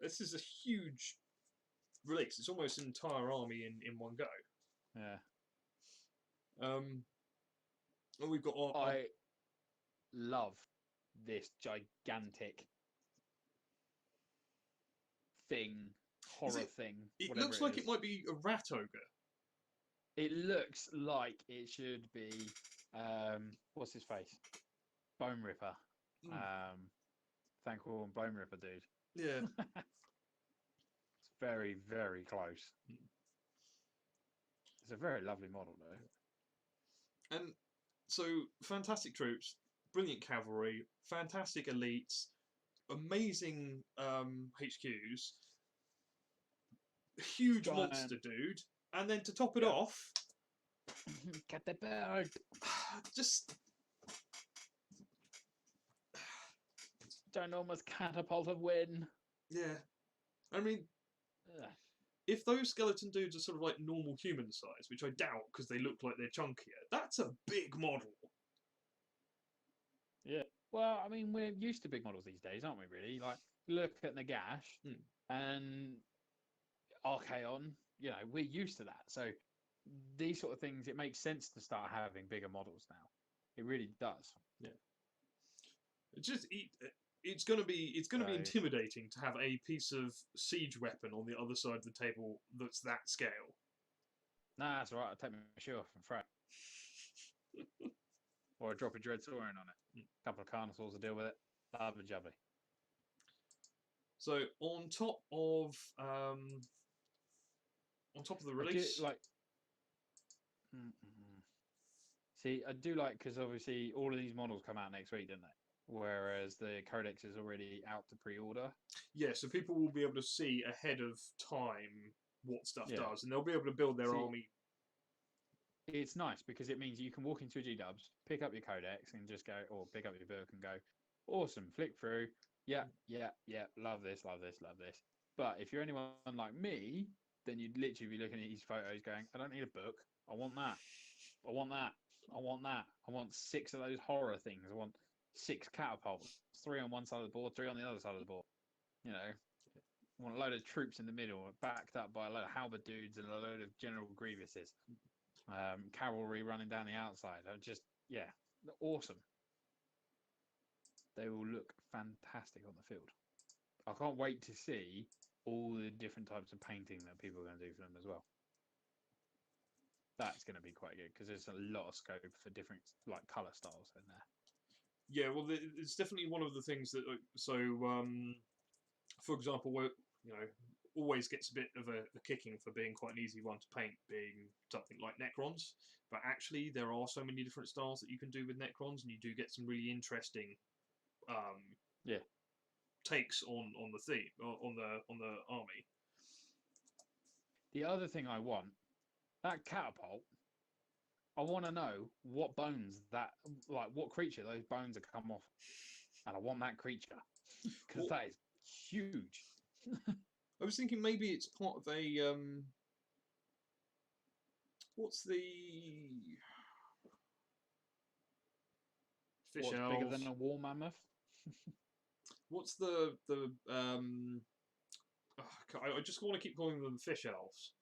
Speaker 1: This is a huge release. It's almost an entire army in one go.
Speaker 2: Yeah.
Speaker 1: And we've got
Speaker 2: I love this gigantic thing, horror thing.
Speaker 1: It looks like it might be a rat ogre.
Speaker 2: It looks like it should be what's his face? Bone Ripper. Thank you, Bone Ripper dude.
Speaker 1: Yeah.
Speaker 2: It's very, very close. It's a very lovely model though.
Speaker 1: And so fantastic troops, brilliant cavalry, fantastic elites, amazing HQs, huge monster dude, and then to top it off,
Speaker 2: get the bird.
Speaker 1: Just
Speaker 2: ginormous catapult of win.
Speaker 1: Yeah, I mean, if those skeleton dudes are sort of like normal human size, which I doubt because they look like they're chunkier, that's a big model.
Speaker 2: Yeah. Well, I mean, we're used to big models these days, aren't we? Really, like look at Nagash and Archaon. We're used to that. So these sort of things, it makes sense to start having bigger models now. It really does.
Speaker 1: Yeah. It's going to be intimidating to have a piece of siege weapon on the other side of the table that's that scale.
Speaker 2: Nah, that's all right. I'll take my shoe off and throw it. Or a drop a dread saurian on it. A couple of carnosaurs to deal with it. Lovely jubbly.
Speaker 1: So on top of the release,
Speaker 2: See, I do like because obviously all of these models come out next week, don't they? Whereas the Codex is already out to pre-order.
Speaker 1: Yeah, so people will be able to see ahead of time what stuff does, and they'll be able to build their army.
Speaker 2: It's nice because it means you can walk into a G-Dubs, pick up your Codex, and just go, or pick up your book and go, awesome, flick through. Yeah, love this, love this, love this. But if you're anyone like me, then you'd literally be looking at these photos going, I don't need a book. I want that. I want that. I want that. I want 6 of those horror things. I want 6 catapults, 3 on one side of the board, 3 on the other side of the board. I want a load of troops in the middle, backed up by a load of halberd dudes and a load of General Grievuses. Cavalry running down the outside. Awesome. They will look fantastic on the field. I can't wait to see all the different types of painting that people are going to do for them as well. That's going to be quite good because there's a lot of scope for different colour styles in there.
Speaker 1: Yeah, well, it's definitely one of the things that. For example, where always gets a bit of a kicking for being quite an easy one to paint, being something like Necrons. But actually, there are so many different styles that you can do with Necrons, and you do get some really interesting takes on the theme, on the army.
Speaker 2: The other thing I want, that catapult, I want to know what bones what creature those bones have come off. And I want that creature. Because that is huge.
Speaker 1: I was thinking maybe it's part of a... what's the... Fish
Speaker 2: What's
Speaker 1: elves.
Speaker 2: bigger than a war mammoth?
Speaker 1: What's the I just want to keep calling them fish elves.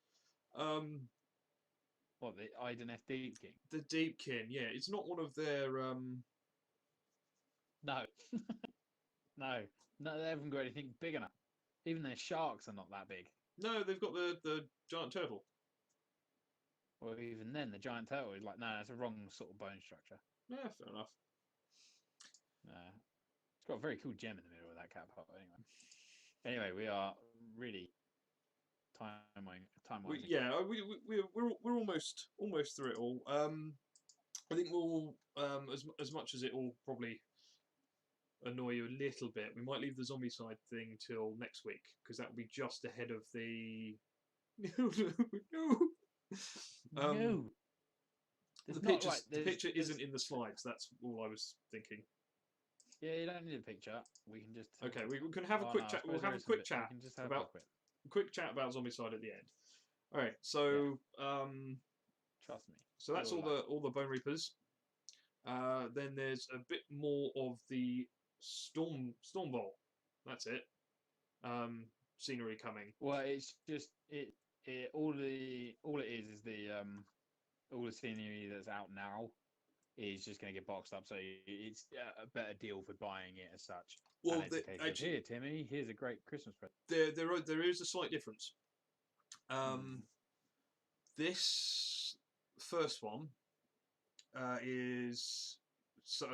Speaker 2: What, the Ideneth Deepkin?
Speaker 1: The Deepkin, yeah. It's not one of their
Speaker 2: No, no, no. They haven't got anything big enough. Even their sharks are not that big.
Speaker 1: No, they've got the giant turtle.
Speaker 2: Or even then, the giant turtle is like, no, that's a wrong sort of bone structure.
Speaker 1: Yeah, fair enough.
Speaker 2: It's got a very cool gem in the middle of that cat pot. Anyway, we are really time winding.
Speaker 1: We're almost through it all. I think we'll as much as it will probably annoy you a little bit, we might leave the Zombicide thing till next week because that will be just ahead of the
Speaker 2: No.
Speaker 1: The picture isn't in the slides. That's all I was thinking.
Speaker 2: Yeah, you don't need a picture. We can just.
Speaker 1: Okay, we can have a quick chat. We'll have a quick chat
Speaker 2: We can just have
Speaker 1: about Zombicide at the end. All right. So
Speaker 2: trust me.
Speaker 1: So that's all the Bone Reapers. Then there's a bit more of the Storm Bolt. That's it. Scenery coming.
Speaker 2: Well, it's just all it is the all the scenery that's out now is just going to get boxed up, so it's a better deal for buying it as such.
Speaker 1: Well,
Speaker 2: actually, here, Timmy, here's a great Christmas present.
Speaker 1: There is a slight difference. This first one is so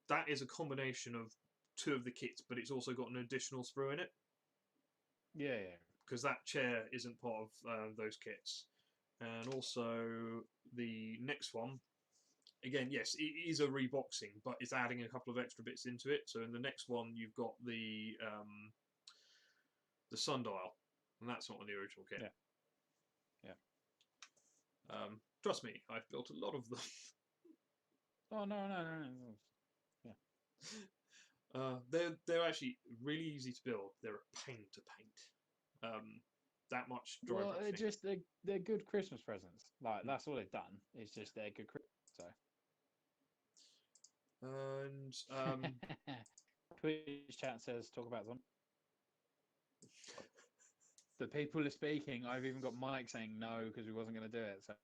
Speaker 1: that is a combination of two of the kits, but it's also got an additional sprue in it.
Speaker 2: Yeah.
Speaker 1: Because that chair isn't part of those kits. And also the next one, again, yes, it is a reboxing, but it's adding a couple of extra bits into it. So in the next one, you've got the sundial, and that's not on the original kit.
Speaker 2: Yeah.
Speaker 1: Trust me, I've built a lot of them.
Speaker 2: Oh no. Yeah.
Speaker 1: They're actually really easy to build. They're a pain to paint. That much dry brushing.
Speaker 2: They're good Christmas presents. Like that's all they've done. It's just they're good Christmas.
Speaker 1: And
Speaker 2: Twitch chat says talk about them. The people are speaking. I've even got Mike saying no because we wasn't going to do it. So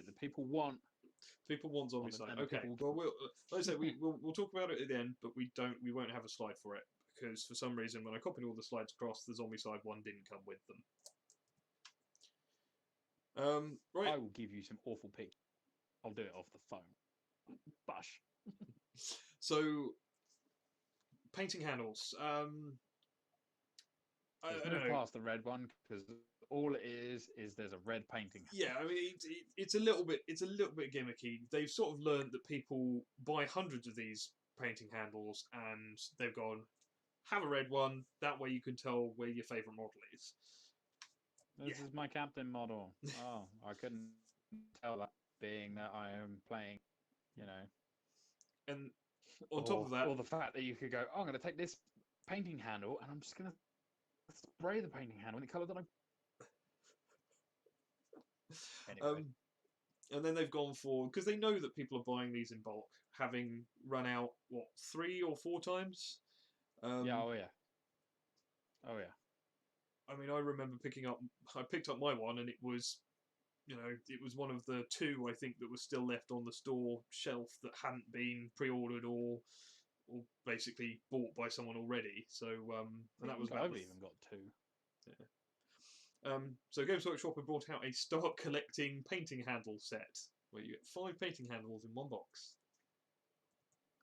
Speaker 2: the people want
Speaker 1: Zombicide. Okay. Well, like I said, we'll talk about it at the end, but we won't have a slide for it because for some reason when I copied all the slides across, the Zombicide one didn't come with them. Right.
Speaker 2: I will give you some awful pictures. I'll do it off the phone. Bush.
Speaker 1: So, painting handles. I don't know.
Speaker 2: Past the red one because all it is there's a red painting.
Speaker 1: Yeah, I mean it's a little bit gimmicky. They've sort of learned that people buy hundreds of these painting handles, and they've gone have a red one. That way you can tell where your favourite model is.
Speaker 2: This is my captain model. Oh, I couldn't tell that, being that I am playing,
Speaker 1: And on top of that,
Speaker 2: or the fact that you could go, I'm going to take this painting handle and I'm just going to spray the painting handle in the colour that I. Anyway.
Speaker 1: And then they've gone for, because they know that people are buying these in bulk, having run out 3 or 4 times.
Speaker 2: Oh yeah.
Speaker 1: I mean, I remember I picked up my one, and it was, it was one of the 2 I think that was still left on the store shelf that hadn't been pre-ordered or basically bought by someone already. So and that was
Speaker 2: I've even got 2.
Speaker 1: Yeah. So Games Workshop have brought out a start collecting painting handle set where you get 5 painting handles in one box.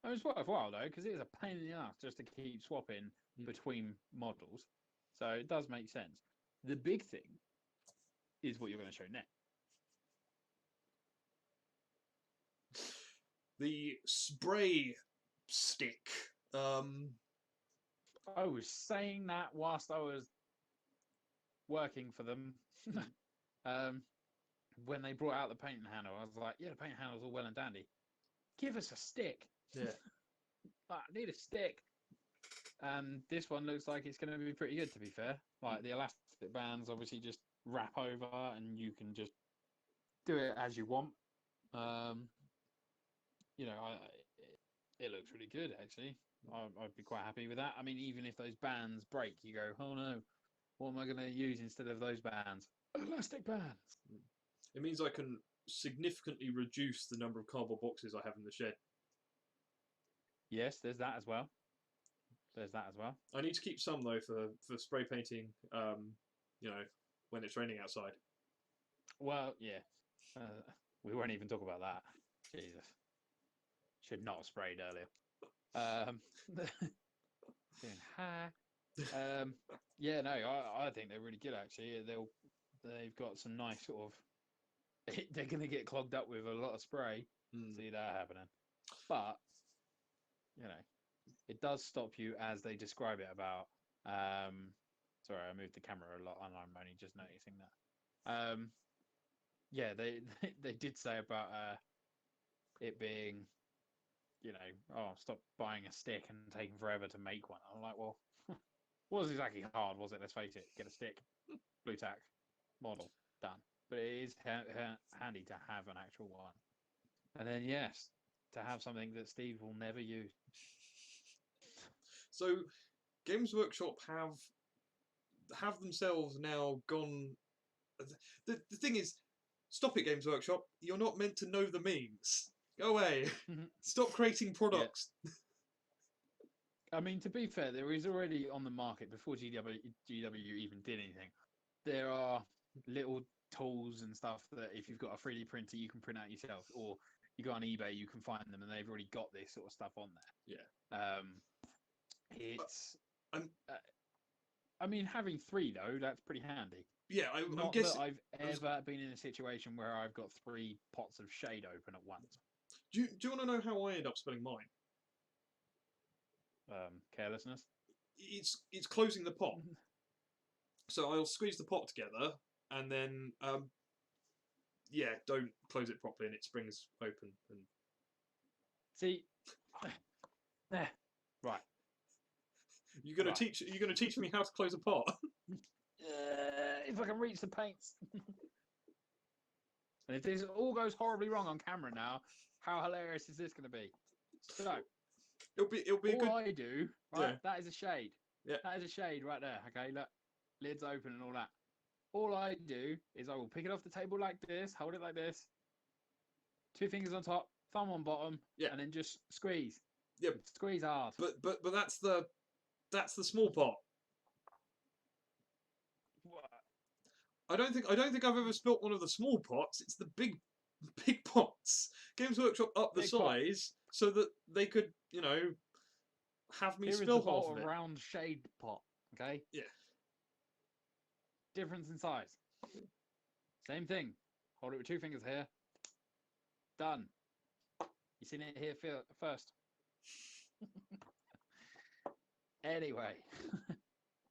Speaker 2: Oh, it's worthwhile though, because it is a pain in the ass just to keep swapping between models. So it does make sense. The big thing is what you're going to show next.
Speaker 1: The spray stick.
Speaker 2: I was saying that whilst I was working for them. When they brought out the painting handle, I was like, yeah, the painting handle's all well and dandy. Give us a stick.
Speaker 1: Yeah.
Speaker 2: I need a stick. And this one looks like it's going to be pretty good, to be fair. Like the elastic bands obviously just wrap over and you can just do it as you want. It looks really good, actually. I'd be quite happy with that. I mean, even if those bands break, you go, oh no, what am I going to use instead of those bands? Elastic bands.
Speaker 1: It means I can significantly reduce the number of cardboard boxes I have in the shed.
Speaker 2: Yes, there's that as well. There's that as well.
Speaker 1: I need to keep some though for spray painting. You know, when it's raining outside.
Speaker 2: Well, yeah. We won't even talk about that. Jesus. Should not have sprayed earlier. Doing ha. Yeah, no, I think they're really good actually. They've got some nice sort of. They're going to get clogged up with a lot of spray. See that happening, but you know, it does stop you as they describe it about. Sorry, I moved the camera a lot, and I'm only just noticing that. Yeah, they did say about it being, you know, oh, stop buying a stick and taking forever to make one. I'm like, well, wasn't exactly hard, was it? Let's face it. Get a stick, blue tack, model, done. But it is handy to have an actual one. And then, yes, to have something that Steve will never use.
Speaker 1: So, Games Workshop have themselves now gone. The thing is, stop it, Games Workshop. You're not meant to know the memes. Go away. Stop creating products.
Speaker 2: Yeah. I mean, to be fair, there is already on the market before GW even did anything. There are little tools and stuff that if you've got a 3D printer, you can print out yourself, or you go on eBay, you can find them, and they've already got this sort of stuff on there.
Speaker 1: Yeah.
Speaker 2: It's. I mean, having 3 though, that's pretty handy.
Speaker 1: Yeah,
Speaker 2: Not
Speaker 1: guessing,
Speaker 2: that I've ever been in a situation where I've got 3 pots of shade open at once.
Speaker 1: Do you want to know how I end up spelling mine?
Speaker 2: Carelessness.
Speaker 1: It's closing the pot. So I'll squeeze the pot together, and then yeah, don't close it properly, and it springs open. And
Speaker 2: see, right.
Speaker 1: You're gonna teach me how to close a pot.
Speaker 2: If I can reach the paints. And if this all goes horribly wrong on camera now, how hilarious is this going to be? So
Speaker 1: it'll be
Speaker 2: all
Speaker 1: good.
Speaker 2: I do, right?
Speaker 1: Yeah.
Speaker 2: That is a shade.
Speaker 1: Yeah.
Speaker 2: That is a shade right there. Okay, look, lid's open and all that. All I do is I will pick it off the table like this, hold it like this, 2 fingers on top, thumb on bottom,
Speaker 1: yeah,
Speaker 2: and then just squeeze.
Speaker 1: Yeah.
Speaker 2: Squeeze hard.
Speaker 1: But that's the small pot.
Speaker 2: What?
Speaker 1: I don't think I've ever spilt one of the small pots. It's the big pots. Games Workshop up the size so that they could, you know, have me spill half of it.
Speaker 2: Round shade pot. Okay.
Speaker 1: Yeah.
Speaker 2: Difference in size. Same thing. Hold it with 2 fingers here. Done. You seen it here first. Anyway,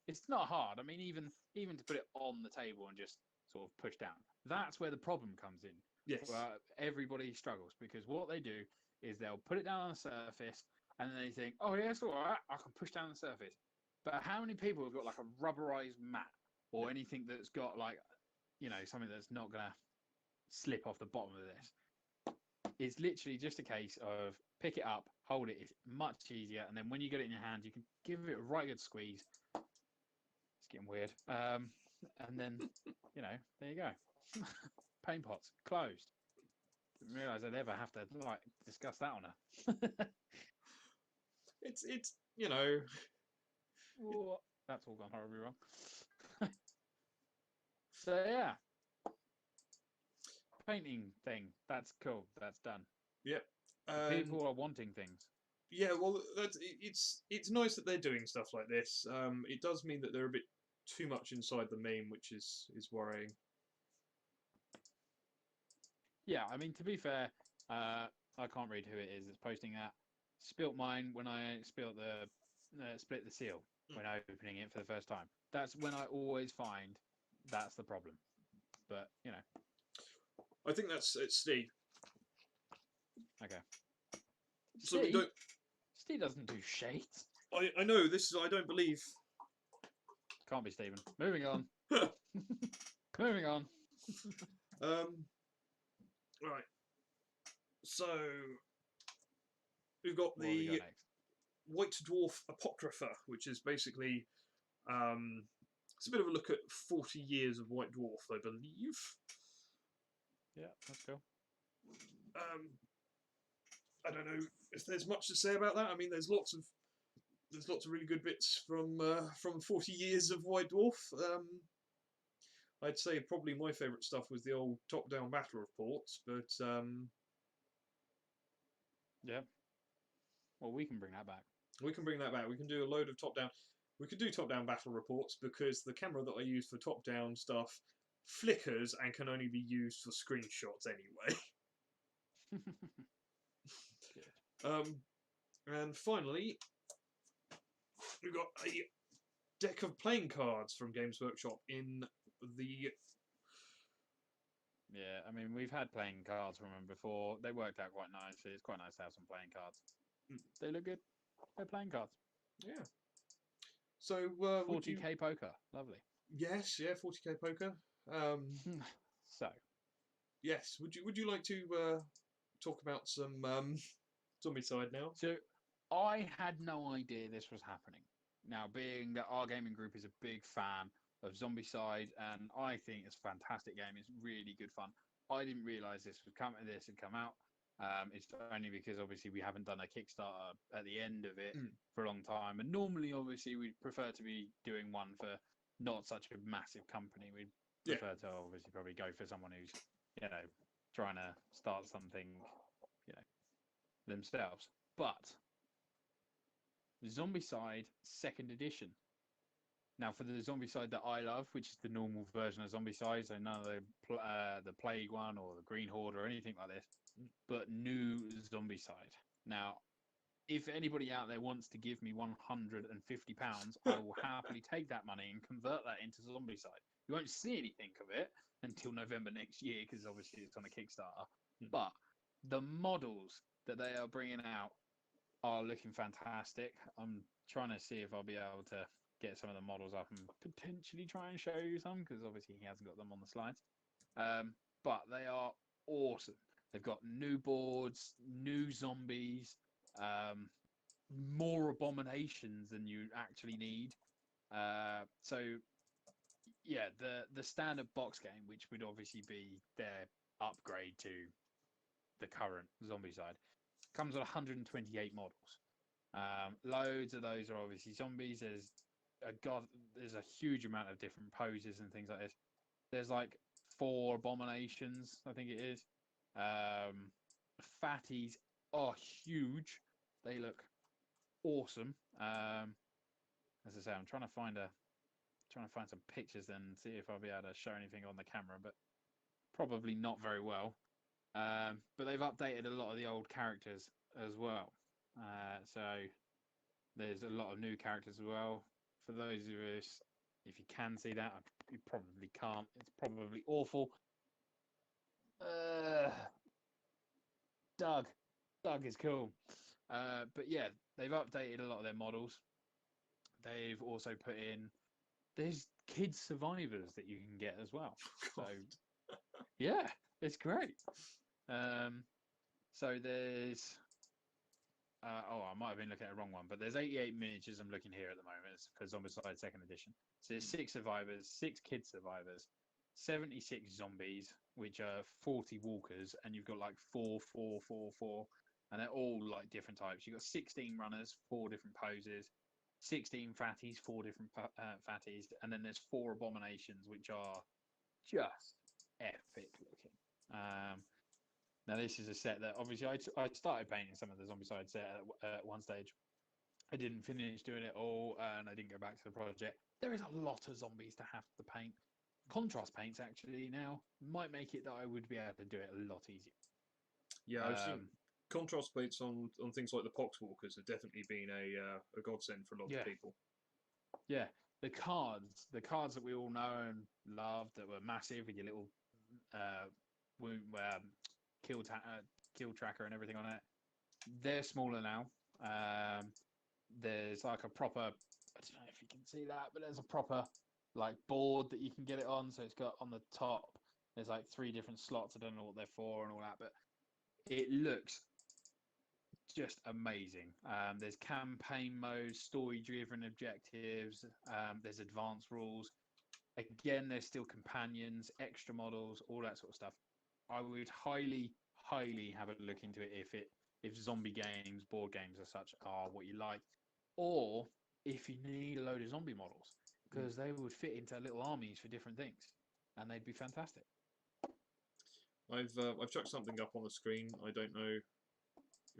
Speaker 2: it's not hard. I mean, even to put it on the table and just sort of push down. That's where the problem comes in.
Speaker 1: Yes.
Speaker 2: Where everybody struggles because what they do is they'll put it down on the surface and then they think, oh, yeah, it's all right. I can push down the surface. But how many people have got like a rubberized mat or anything that's got like, you know, something that's not going to slip off the bottom of this? It's literally just a case of pick it up, hold it. It's much easier. And then when you get it in your hand, you can give it a right good squeeze. It's getting weird. And then, you know, there you go. Paint pots closed. Didn't realise I'd ever have to like discuss that on her.
Speaker 1: It's you know.
Speaker 2: That's all gone horribly wrong. So yeah, painting thing. That's cool. That's done.
Speaker 1: Yep.
Speaker 2: People are wanting things.
Speaker 1: Yeah, well, it's nice that they're doing stuff like this. It does mean that they're a bit too much inside the meme, which is worrying.
Speaker 2: Yeah, I mean, to be fair, I can't read who it is that's posting that. Spilt mine when I split the seal when opening it for the first time. That's when I always find that's the problem. But, you know.
Speaker 1: I think it's Steve.
Speaker 2: Okay.
Speaker 1: So we don't...
Speaker 2: Steve doesn't do shades.
Speaker 1: I know, this is, I don't believe.
Speaker 2: Can't be Stephen. Moving on. Moving on.
Speaker 1: Right. So we've got the White Dwarf Apocrypha, which is basically it's a bit of a look at 40 years of White Dwarf, I believe.
Speaker 2: Yeah, that's cool.
Speaker 1: I don't know if there's much to say about that. I mean, there's lots of really good bits from 40 years of White Dwarf. I'd say probably my favourite stuff was the old top-down battle reports, but
Speaker 2: Yeah. Well, we can bring that back.
Speaker 1: we can bring that back. We can do a load of top-down. We could do top-down battle reports because the camera that I use for top-down stuff flickers and can only be used for screenshots anyway.
Speaker 2: Good.
Speaker 1: And finally, we've got a deck of playing cards from Games Workshop in the...
Speaker 2: Yeah, I mean, we've had playing cards from them before. They worked out quite nicely. It's quite nice to have some playing cards. They look good. They're playing cards.
Speaker 1: Yeah. So,
Speaker 2: 40k poker. Lovely.
Speaker 1: Yes, yeah, 40k poker.
Speaker 2: So,
Speaker 1: yes, would you like to talk about some Zombicide now?
Speaker 2: So, I had no idea this was happening. Now, being that our gaming group is a big fan of Zombicide, and I think it's a fantastic game. It's really good fun. I didn't realise this had come out. It's only because obviously we haven't done a Kickstarter at the end of it for a long time, and normally obviously we'd prefer to be doing one for not such a massive company. We'd prefer to obviously probably go for someone who's trying to start something themselves. But Zombicide 2nd edition. Now, for the Zombicide that I love, which is the normal version of Zombicide, so none of the Plague one or the Green Horde or anything like this, but new Zombicide. Now, if anybody out there wants to give me £150, I will happily take that money and convert that into Zombicide. You won't see anything of it until November next year, because obviously it's on a Kickstarter. But the models that they are bringing out are looking fantastic. I'm trying to see if I'll be able to get some of the models up and potentially try and show you some, because obviously he hasn't got them on the slides. But they are awesome. They've got new boards, new zombies, more abominations than you actually need. So yeah, the standard box game, which would obviously be their upgrade to the current Zombicide, comes with 128 models. Loads of those are obviously zombies. There's a huge amount of different poses and things like this. There's like 4 abominations, I think it is. Fatties are huge. They look awesome. As I say, I'm trying to find some pictures and see if I'll be able to show anything on the camera, but probably not very well. But they've updated a lot of the old characters as well. So there's a lot of new characters as well. For those of us, if you can see that, you probably can't. It's probably awful. Doug is cool. But yeah, they've updated a lot of their models. They've also put in, there's kids survivors that you can get as well. So yeah, it's great. So there's I might have been looking at the wrong one, but there's 88 miniatures I'm looking here at the moment for Zombicide 2nd edition. So there's 6 survivors, 6 kid survivors, 76 zombies, which are 40 walkers, and you've got like 4, 4, 4, 4, and they're all like different types. You've got 16 runners, 4 different poses, 16 fatties, 4 different fatties, and then there's 4 abominations, which are just epic looking. Now, this is a set that obviously I started painting some of the Zombicide set at one stage. I didn't finish doing it all, and I didn't go back to the project. There is a lot of zombies to have to paint. Contrast paints actually now might make it that I would be able to do it a lot easier.
Speaker 1: Yeah, I've seen contrast paints on things like the Poxwalkers have definitely been a godsend for a lot of people. Yeah,
Speaker 2: the cards that we all know and love that were massive with your little kill tracker and everything on it, they're smaller now. There's like a proper, I don't know if you can see that, but there's a proper like board that you can get it on. So it's got on the top, there's like 3 different slots. I don't know what they're for and all that, but it looks just amazing. There's campaign modes, story driven objectives, there's advanced rules. Again, there's still companions, extra models, all that sort of stuff. I would highly have a look into it if zombie games, board games as such, are what you like, or if you need a load of zombie models, because they would fit into little armies for different things, and they'd be fantastic.
Speaker 1: I've chucked something up on the screen. I don't know if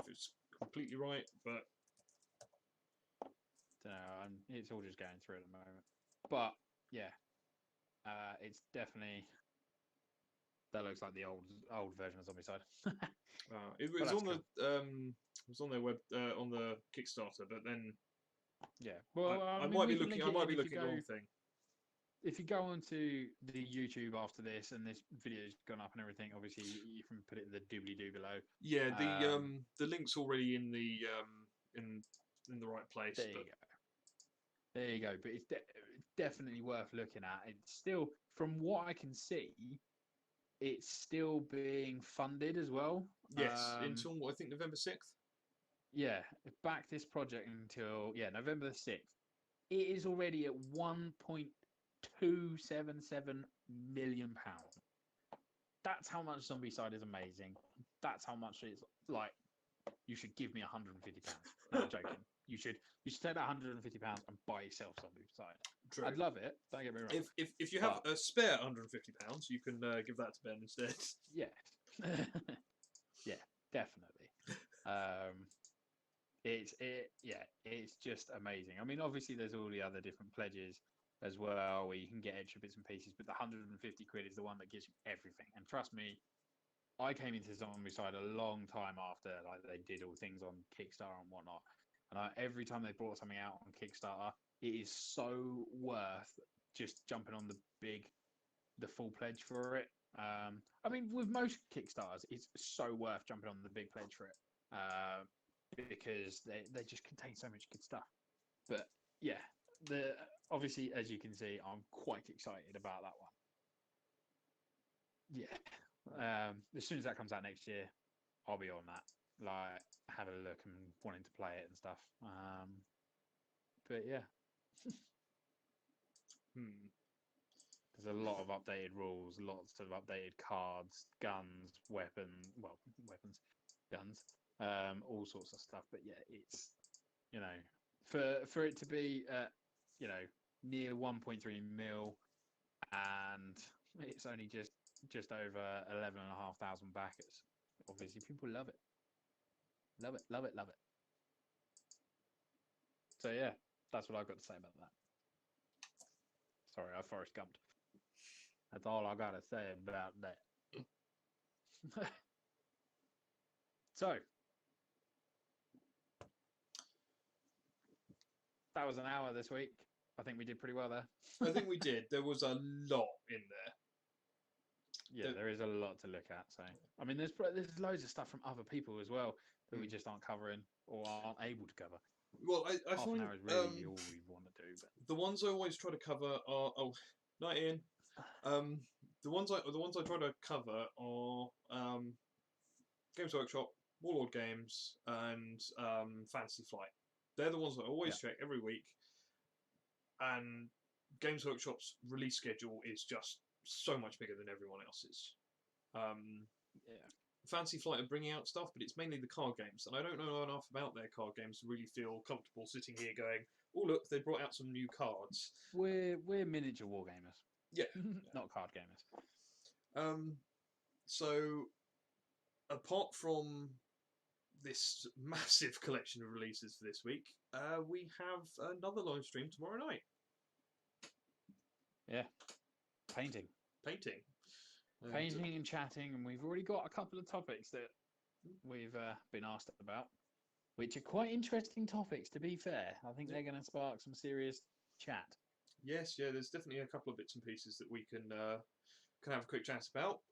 Speaker 1: it's completely right, but
Speaker 2: Don't know. It's all just going through at the moment, but yeah, it's definitely that looks like the old version of Zombicide.
Speaker 1: it
Speaker 2: But
Speaker 1: was
Speaker 2: that's
Speaker 1: on
Speaker 2: cool.
Speaker 1: it was on their web on the Kickstarter, but then
Speaker 2: Yeah, well,
Speaker 1: I
Speaker 2: mean,
Speaker 1: might
Speaker 2: we
Speaker 1: be
Speaker 2: can
Speaker 1: looking
Speaker 2: link it in if you
Speaker 1: at the wrong thing.
Speaker 2: If you go onto the YouTube after this, and this video's gone up and everything, obviously you can put it in the doobly-doo below.
Speaker 1: Yeah, the link's already in in the right place.
Speaker 2: There you go. There you go. But it's definitely worth looking at. It's still, from what I can see, it's still being funded as well.
Speaker 1: Yes, until I think November 6th.
Speaker 2: Yeah, back this project until November the 6th. It is already at £1.277 million. That's how much Zombicide is amazing. That's how much it's like. You should give me £150. No, I'm joking. You should take that £150 and buy yourself Zombicide.
Speaker 1: True.
Speaker 2: I'd love it. Don't get me wrong.
Speaker 1: If you have a spare £150, you can give that to Ben instead.
Speaker 2: Yeah, yeah, definitely. It's just amazing. I mean, obviously, there's all the other different pledges as well, where you can get extra bits and pieces, but the £150 is the one that gives you everything. And trust me, I came into Zombicide a long time after like they did all things on Kickstarter and whatnot. And every time they brought something out on Kickstarter, it is so worth just jumping on the full pledge for it. I mean, with most Kickstarters, it's so worth jumping on the big pledge for it because they just contain so much good stuff. But yeah, obviously, as you can see, I'm quite excited about that one. Yeah. As soon as that comes out next year, I'll be on that. Like, have a look and wanting to play it and stuff. But yeah, there's a lot of updated rules, lots of updated cards, guns, weapons, guns, all sorts of stuff. But yeah, it's for it to be near 1.3 mil, and it's only just over 11,500 backers. Obviously, people love it. Love it, love it, love it. So yeah, that's what I've got to say about that. Sorry, I Forrest Gumped. That's all I got to say about that. So that was an hour this week. I think we did pretty well there.
Speaker 1: I think we did. There was a lot in there.
Speaker 2: Yeah, there is a lot to look at. So, I mean, there's loads of stuff from other people as well that we just aren't covering or aren't able to cover.
Speaker 1: Well, I
Speaker 2: half
Speaker 1: find
Speaker 2: an hour is really all we want to do. But
Speaker 1: the ones I always try to cover are night in. The ones I try to cover are Games Workshop, Warlord Games, and Fantasy Flight. They're the ones that I always check every week. And Games Workshop's release schedule is just so much bigger than everyone else's. Fantasy Flight are bringing out stuff, but it's mainly the card games, and I don't know enough about their card games to really feel comfortable sitting here going, "Oh look, they brought out some new cards."
Speaker 2: We're miniature wargamers.
Speaker 1: Yeah,
Speaker 2: not card gamers.
Speaker 1: So apart from this massive collection of releases for this week, we have another live stream tomorrow night.
Speaker 2: Yeah, painting and chatting, and we've already got a couple of topics that we've been asked about, which are quite interesting topics, to be fair. I think they're going to spark some serious chat.
Speaker 1: Yes, yeah, there's definitely a couple of bits and pieces that we can have a quick chat about.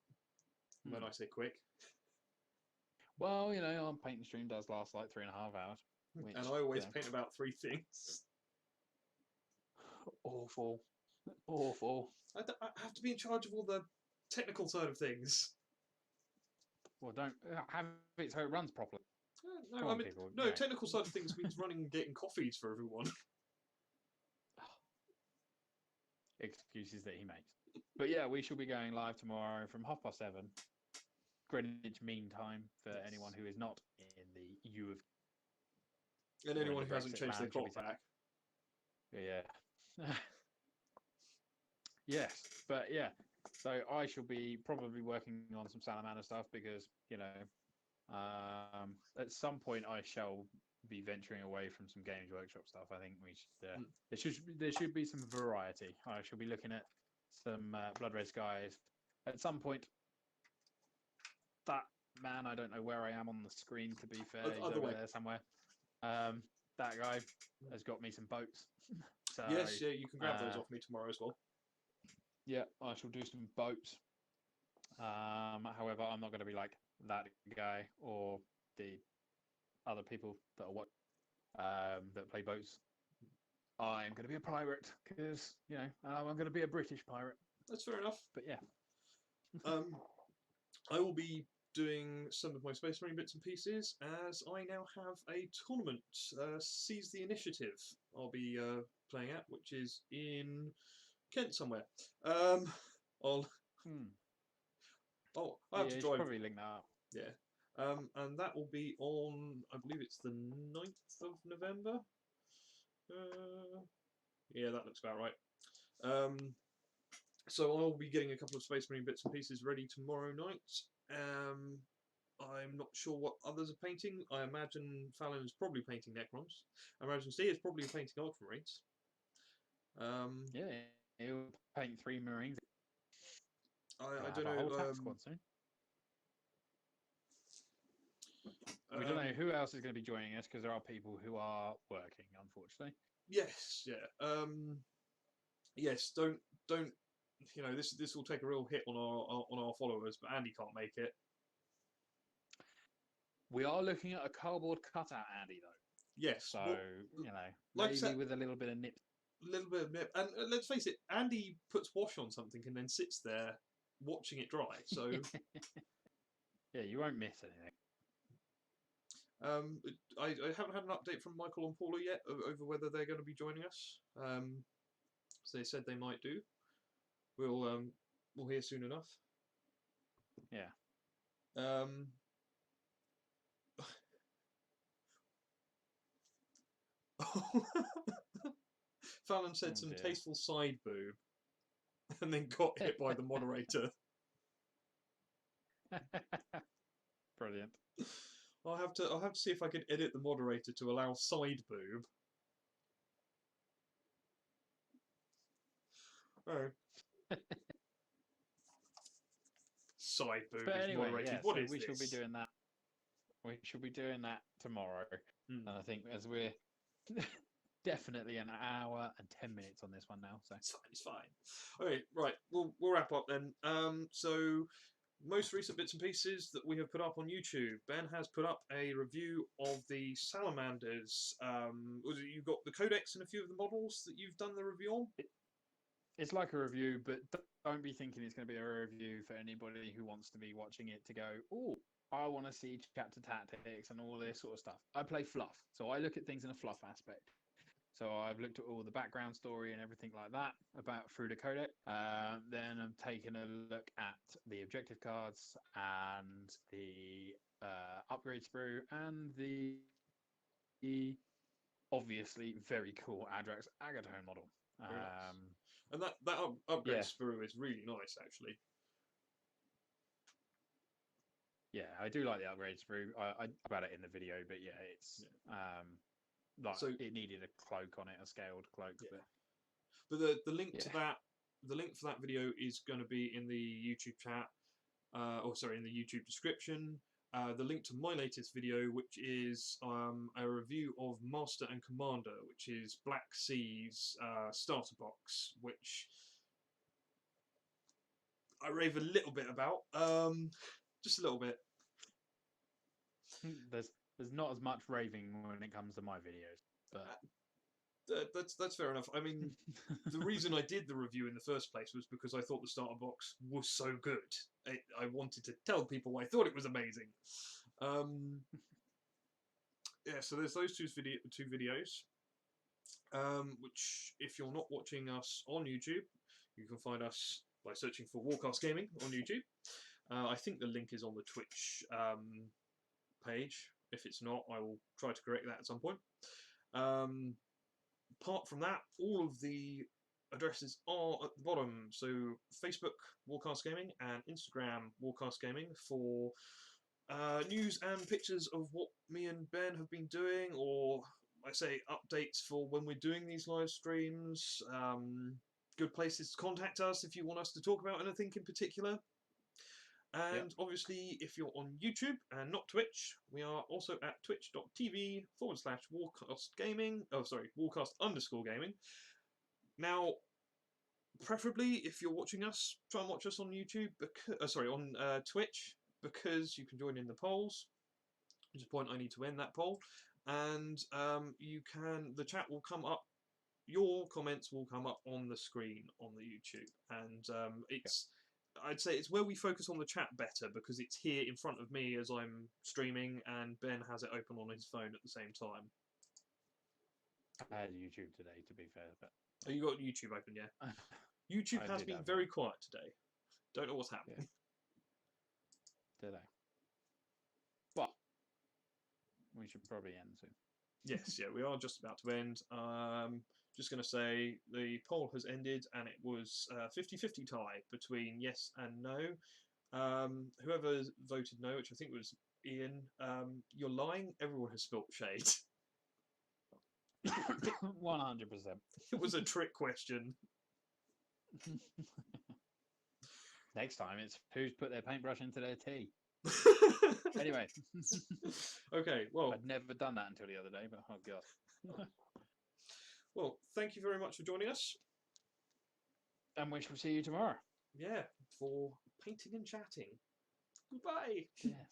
Speaker 1: When I say quick.
Speaker 2: Well, our painting stream does last like 3.5 hours. Which,
Speaker 1: and I always paint about 3 things.
Speaker 2: Awful.
Speaker 1: I have to be in charge of all the technical side of things.
Speaker 2: Well, don't have it so it runs properly.
Speaker 1: Technical side of things means running and getting coffees for everyone.
Speaker 2: Excuses that he makes. But yeah, we shall be going live tomorrow from 7:30 Greenwich Mean Time for anyone who is not in the EU of
Speaker 1: And
Speaker 2: when
Speaker 1: anyone
Speaker 2: the
Speaker 1: who hasn't
Speaker 2: Brexit
Speaker 1: changed their
Speaker 2: ban should be
Speaker 1: clock back.
Speaker 2: Yeah. Yes, but yeah. So I shall be probably working on some Salamander stuff because, you know, at some point I shall be venturing away from some Games Workshop stuff. I think we should there should be some variety. I shall be looking at some Blood Red Skies at some point. That man, I don't know where I am on the screen. To be fair, he's
Speaker 1: Other
Speaker 2: over
Speaker 1: way.
Speaker 2: there somewhere. That guy has got me some boats. So
Speaker 1: Yes, yeah, you can grab those off me tomorrow as well.
Speaker 2: yeah, I shall do some boats. However, I'm not going to be like that guy or the other people that are that play boats. I'm going to be a pirate because, you know, I'm going to be a British pirate.
Speaker 1: That's fair enough.
Speaker 2: But yeah.
Speaker 1: I will be doing some of my Space Marine bits and pieces as I now have a tournament, Seize the Initiative, I'll be playing at, which is in Kent somewhere. I'll I have to drive.
Speaker 2: Probably link that up.
Speaker 1: Yeah. And that will be on, I believe it's the 9th of November. Yeah, that looks about right. So I'll be getting a couple of Space Marine bits and pieces ready tomorrow night. I'm not sure what others are painting. I imagine Fallon is probably painting Necrons. I imagine Steve is probably painting Ultramarines.
Speaker 2: Yeah, he'll paint 3 Marines.
Speaker 1: I don't know.
Speaker 2: A whole tax squad soon. We don't know who else is going to be joining us because there are people who are working, unfortunately.
Speaker 1: Yes, yeah. Yes, don't. You know, this will take a real hit on our followers, but Andy can't make it.
Speaker 2: We are looking at a cardboard cutout, Andy, though.
Speaker 1: Yes.
Speaker 2: So,
Speaker 1: well,
Speaker 2: you know,
Speaker 1: like
Speaker 2: maybe with a little bit of nip.
Speaker 1: A little bit of nip. And let's face it, Andy puts wash on something and then sits there watching it dry. So
Speaker 2: yeah, you won't miss anything.
Speaker 1: I haven't had an update from Michael and Paula yet over whether they're going to be joining us. So they said they might do. We'll hear soon enough.
Speaker 2: Yeah.
Speaker 1: Fallon said some tasteful side boob, and then got hit by the moderator.
Speaker 2: Brilliant.
Speaker 1: I'll have to see if I can edit the moderator to allow side boob. Oh. Side boob is
Speaker 2: anyway,
Speaker 1: moderated.
Speaker 2: yeah,
Speaker 1: What
Speaker 2: so
Speaker 1: is
Speaker 2: we
Speaker 1: this?
Speaker 2: shall be doing that. We shall be doing that tomorrow. And I think as we're definitely an hour and 10 minutes on this one now. So
Speaker 1: it's fine. Okay, right. We'll wrap up then. So most recent bits and pieces that we have put up on YouTube. Ben has put up a review of the Salamanders. You've got the Codex and a few of the models that you've done the review on?
Speaker 2: It's like a review, but don't be thinking it's going to be a review for anybody who wants to be watching it to go, oh, I want to see chapter tactics and all this sort of stuff. I play fluff, so I look at things in a fluff aspect. So I've looked at all the background story and everything like that through the codex. Then I'm taking a look at the objective cards and the upgrade sprue and the obviously very cool Adrax Agatone model.
Speaker 1: And that upgrade sprue is really nice, actually.
Speaker 2: Yeah, I do like the upgrade sprue. I about it in the video, but yeah, it's it needed a cloak on it, a scaled cloak.
Speaker 1: Yeah. But the link to that, the link for that video is going to be in the YouTube chat, in the YouTube description. The link to my latest video, which is a review of Master and Commander, which is Black Sea's starter box, which I rave a little bit about, just a little bit.
Speaker 2: There's not as much raving when it comes to my videos, but
Speaker 1: that's fair enough. I mean, the reason I did the review in the first place was because I thought the starter box was so good. I wanted to tell people I thought it was amazing. Yeah, so there's those two videos, which if you're not watching us on YouTube, you can find us by searching for Warcast Gaming on YouTube. I think the link is on the Twitch page. If it's not, I will try to correct that at some point. Apart from that, all of the addresses are at the bottom. So Facebook, Warcast Gaming, and Instagram, Warcast Gaming, for news and pictures of what me and Ben have been doing, or I say updates for when we're doing these live streams. Good places to contact us if you want us to talk about anything in particular. And obviously, if you're on YouTube and not Twitch, we are also at twitch.tv/Warcast Gaming. Oh, sorry, Warcast_gaming. Now, preferably, if you're watching us, try and watch us on YouTube. On Twitch, because you can join in the polls. Which is a point I need to end that poll, and the chat will come up. Your comments will come up on the screen on the YouTube, and I'd say it's where we focus on the chat better, because it's here in front of me as I'm streaming, and Ben has it open on his phone at the same time.
Speaker 2: I had YouTube today, to be fair. But...
Speaker 1: Oh, you got YouTube open, yeah? YouTube has been very quiet today. Don't know what's happening.
Speaker 2: Yeah. Today. But we should probably end soon.
Speaker 1: Yes, yeah, we are just about to end. Just going to say the poll has ended, and it was 50-50 tie between yes and no. Whoever voted no, which I think was Ian, you're lying. Everyone has spilt shade.
Speaker 2: 100%.
Speaker 1: It was a trick question.
Speaker 2: Next time it's who's put their paintbrush into their tea. Anyway.
Speaker 1: Okay, well...
Speaker 2: I'd never done that until the other day, but oh god.
Speaker 1: Well, thank you very much for joining us.
Speaker 2: And we shall see you tomorrow.
Speaker 1: Yeah, for painting and chatting. Goodbye.
Speaker 2: Yeah.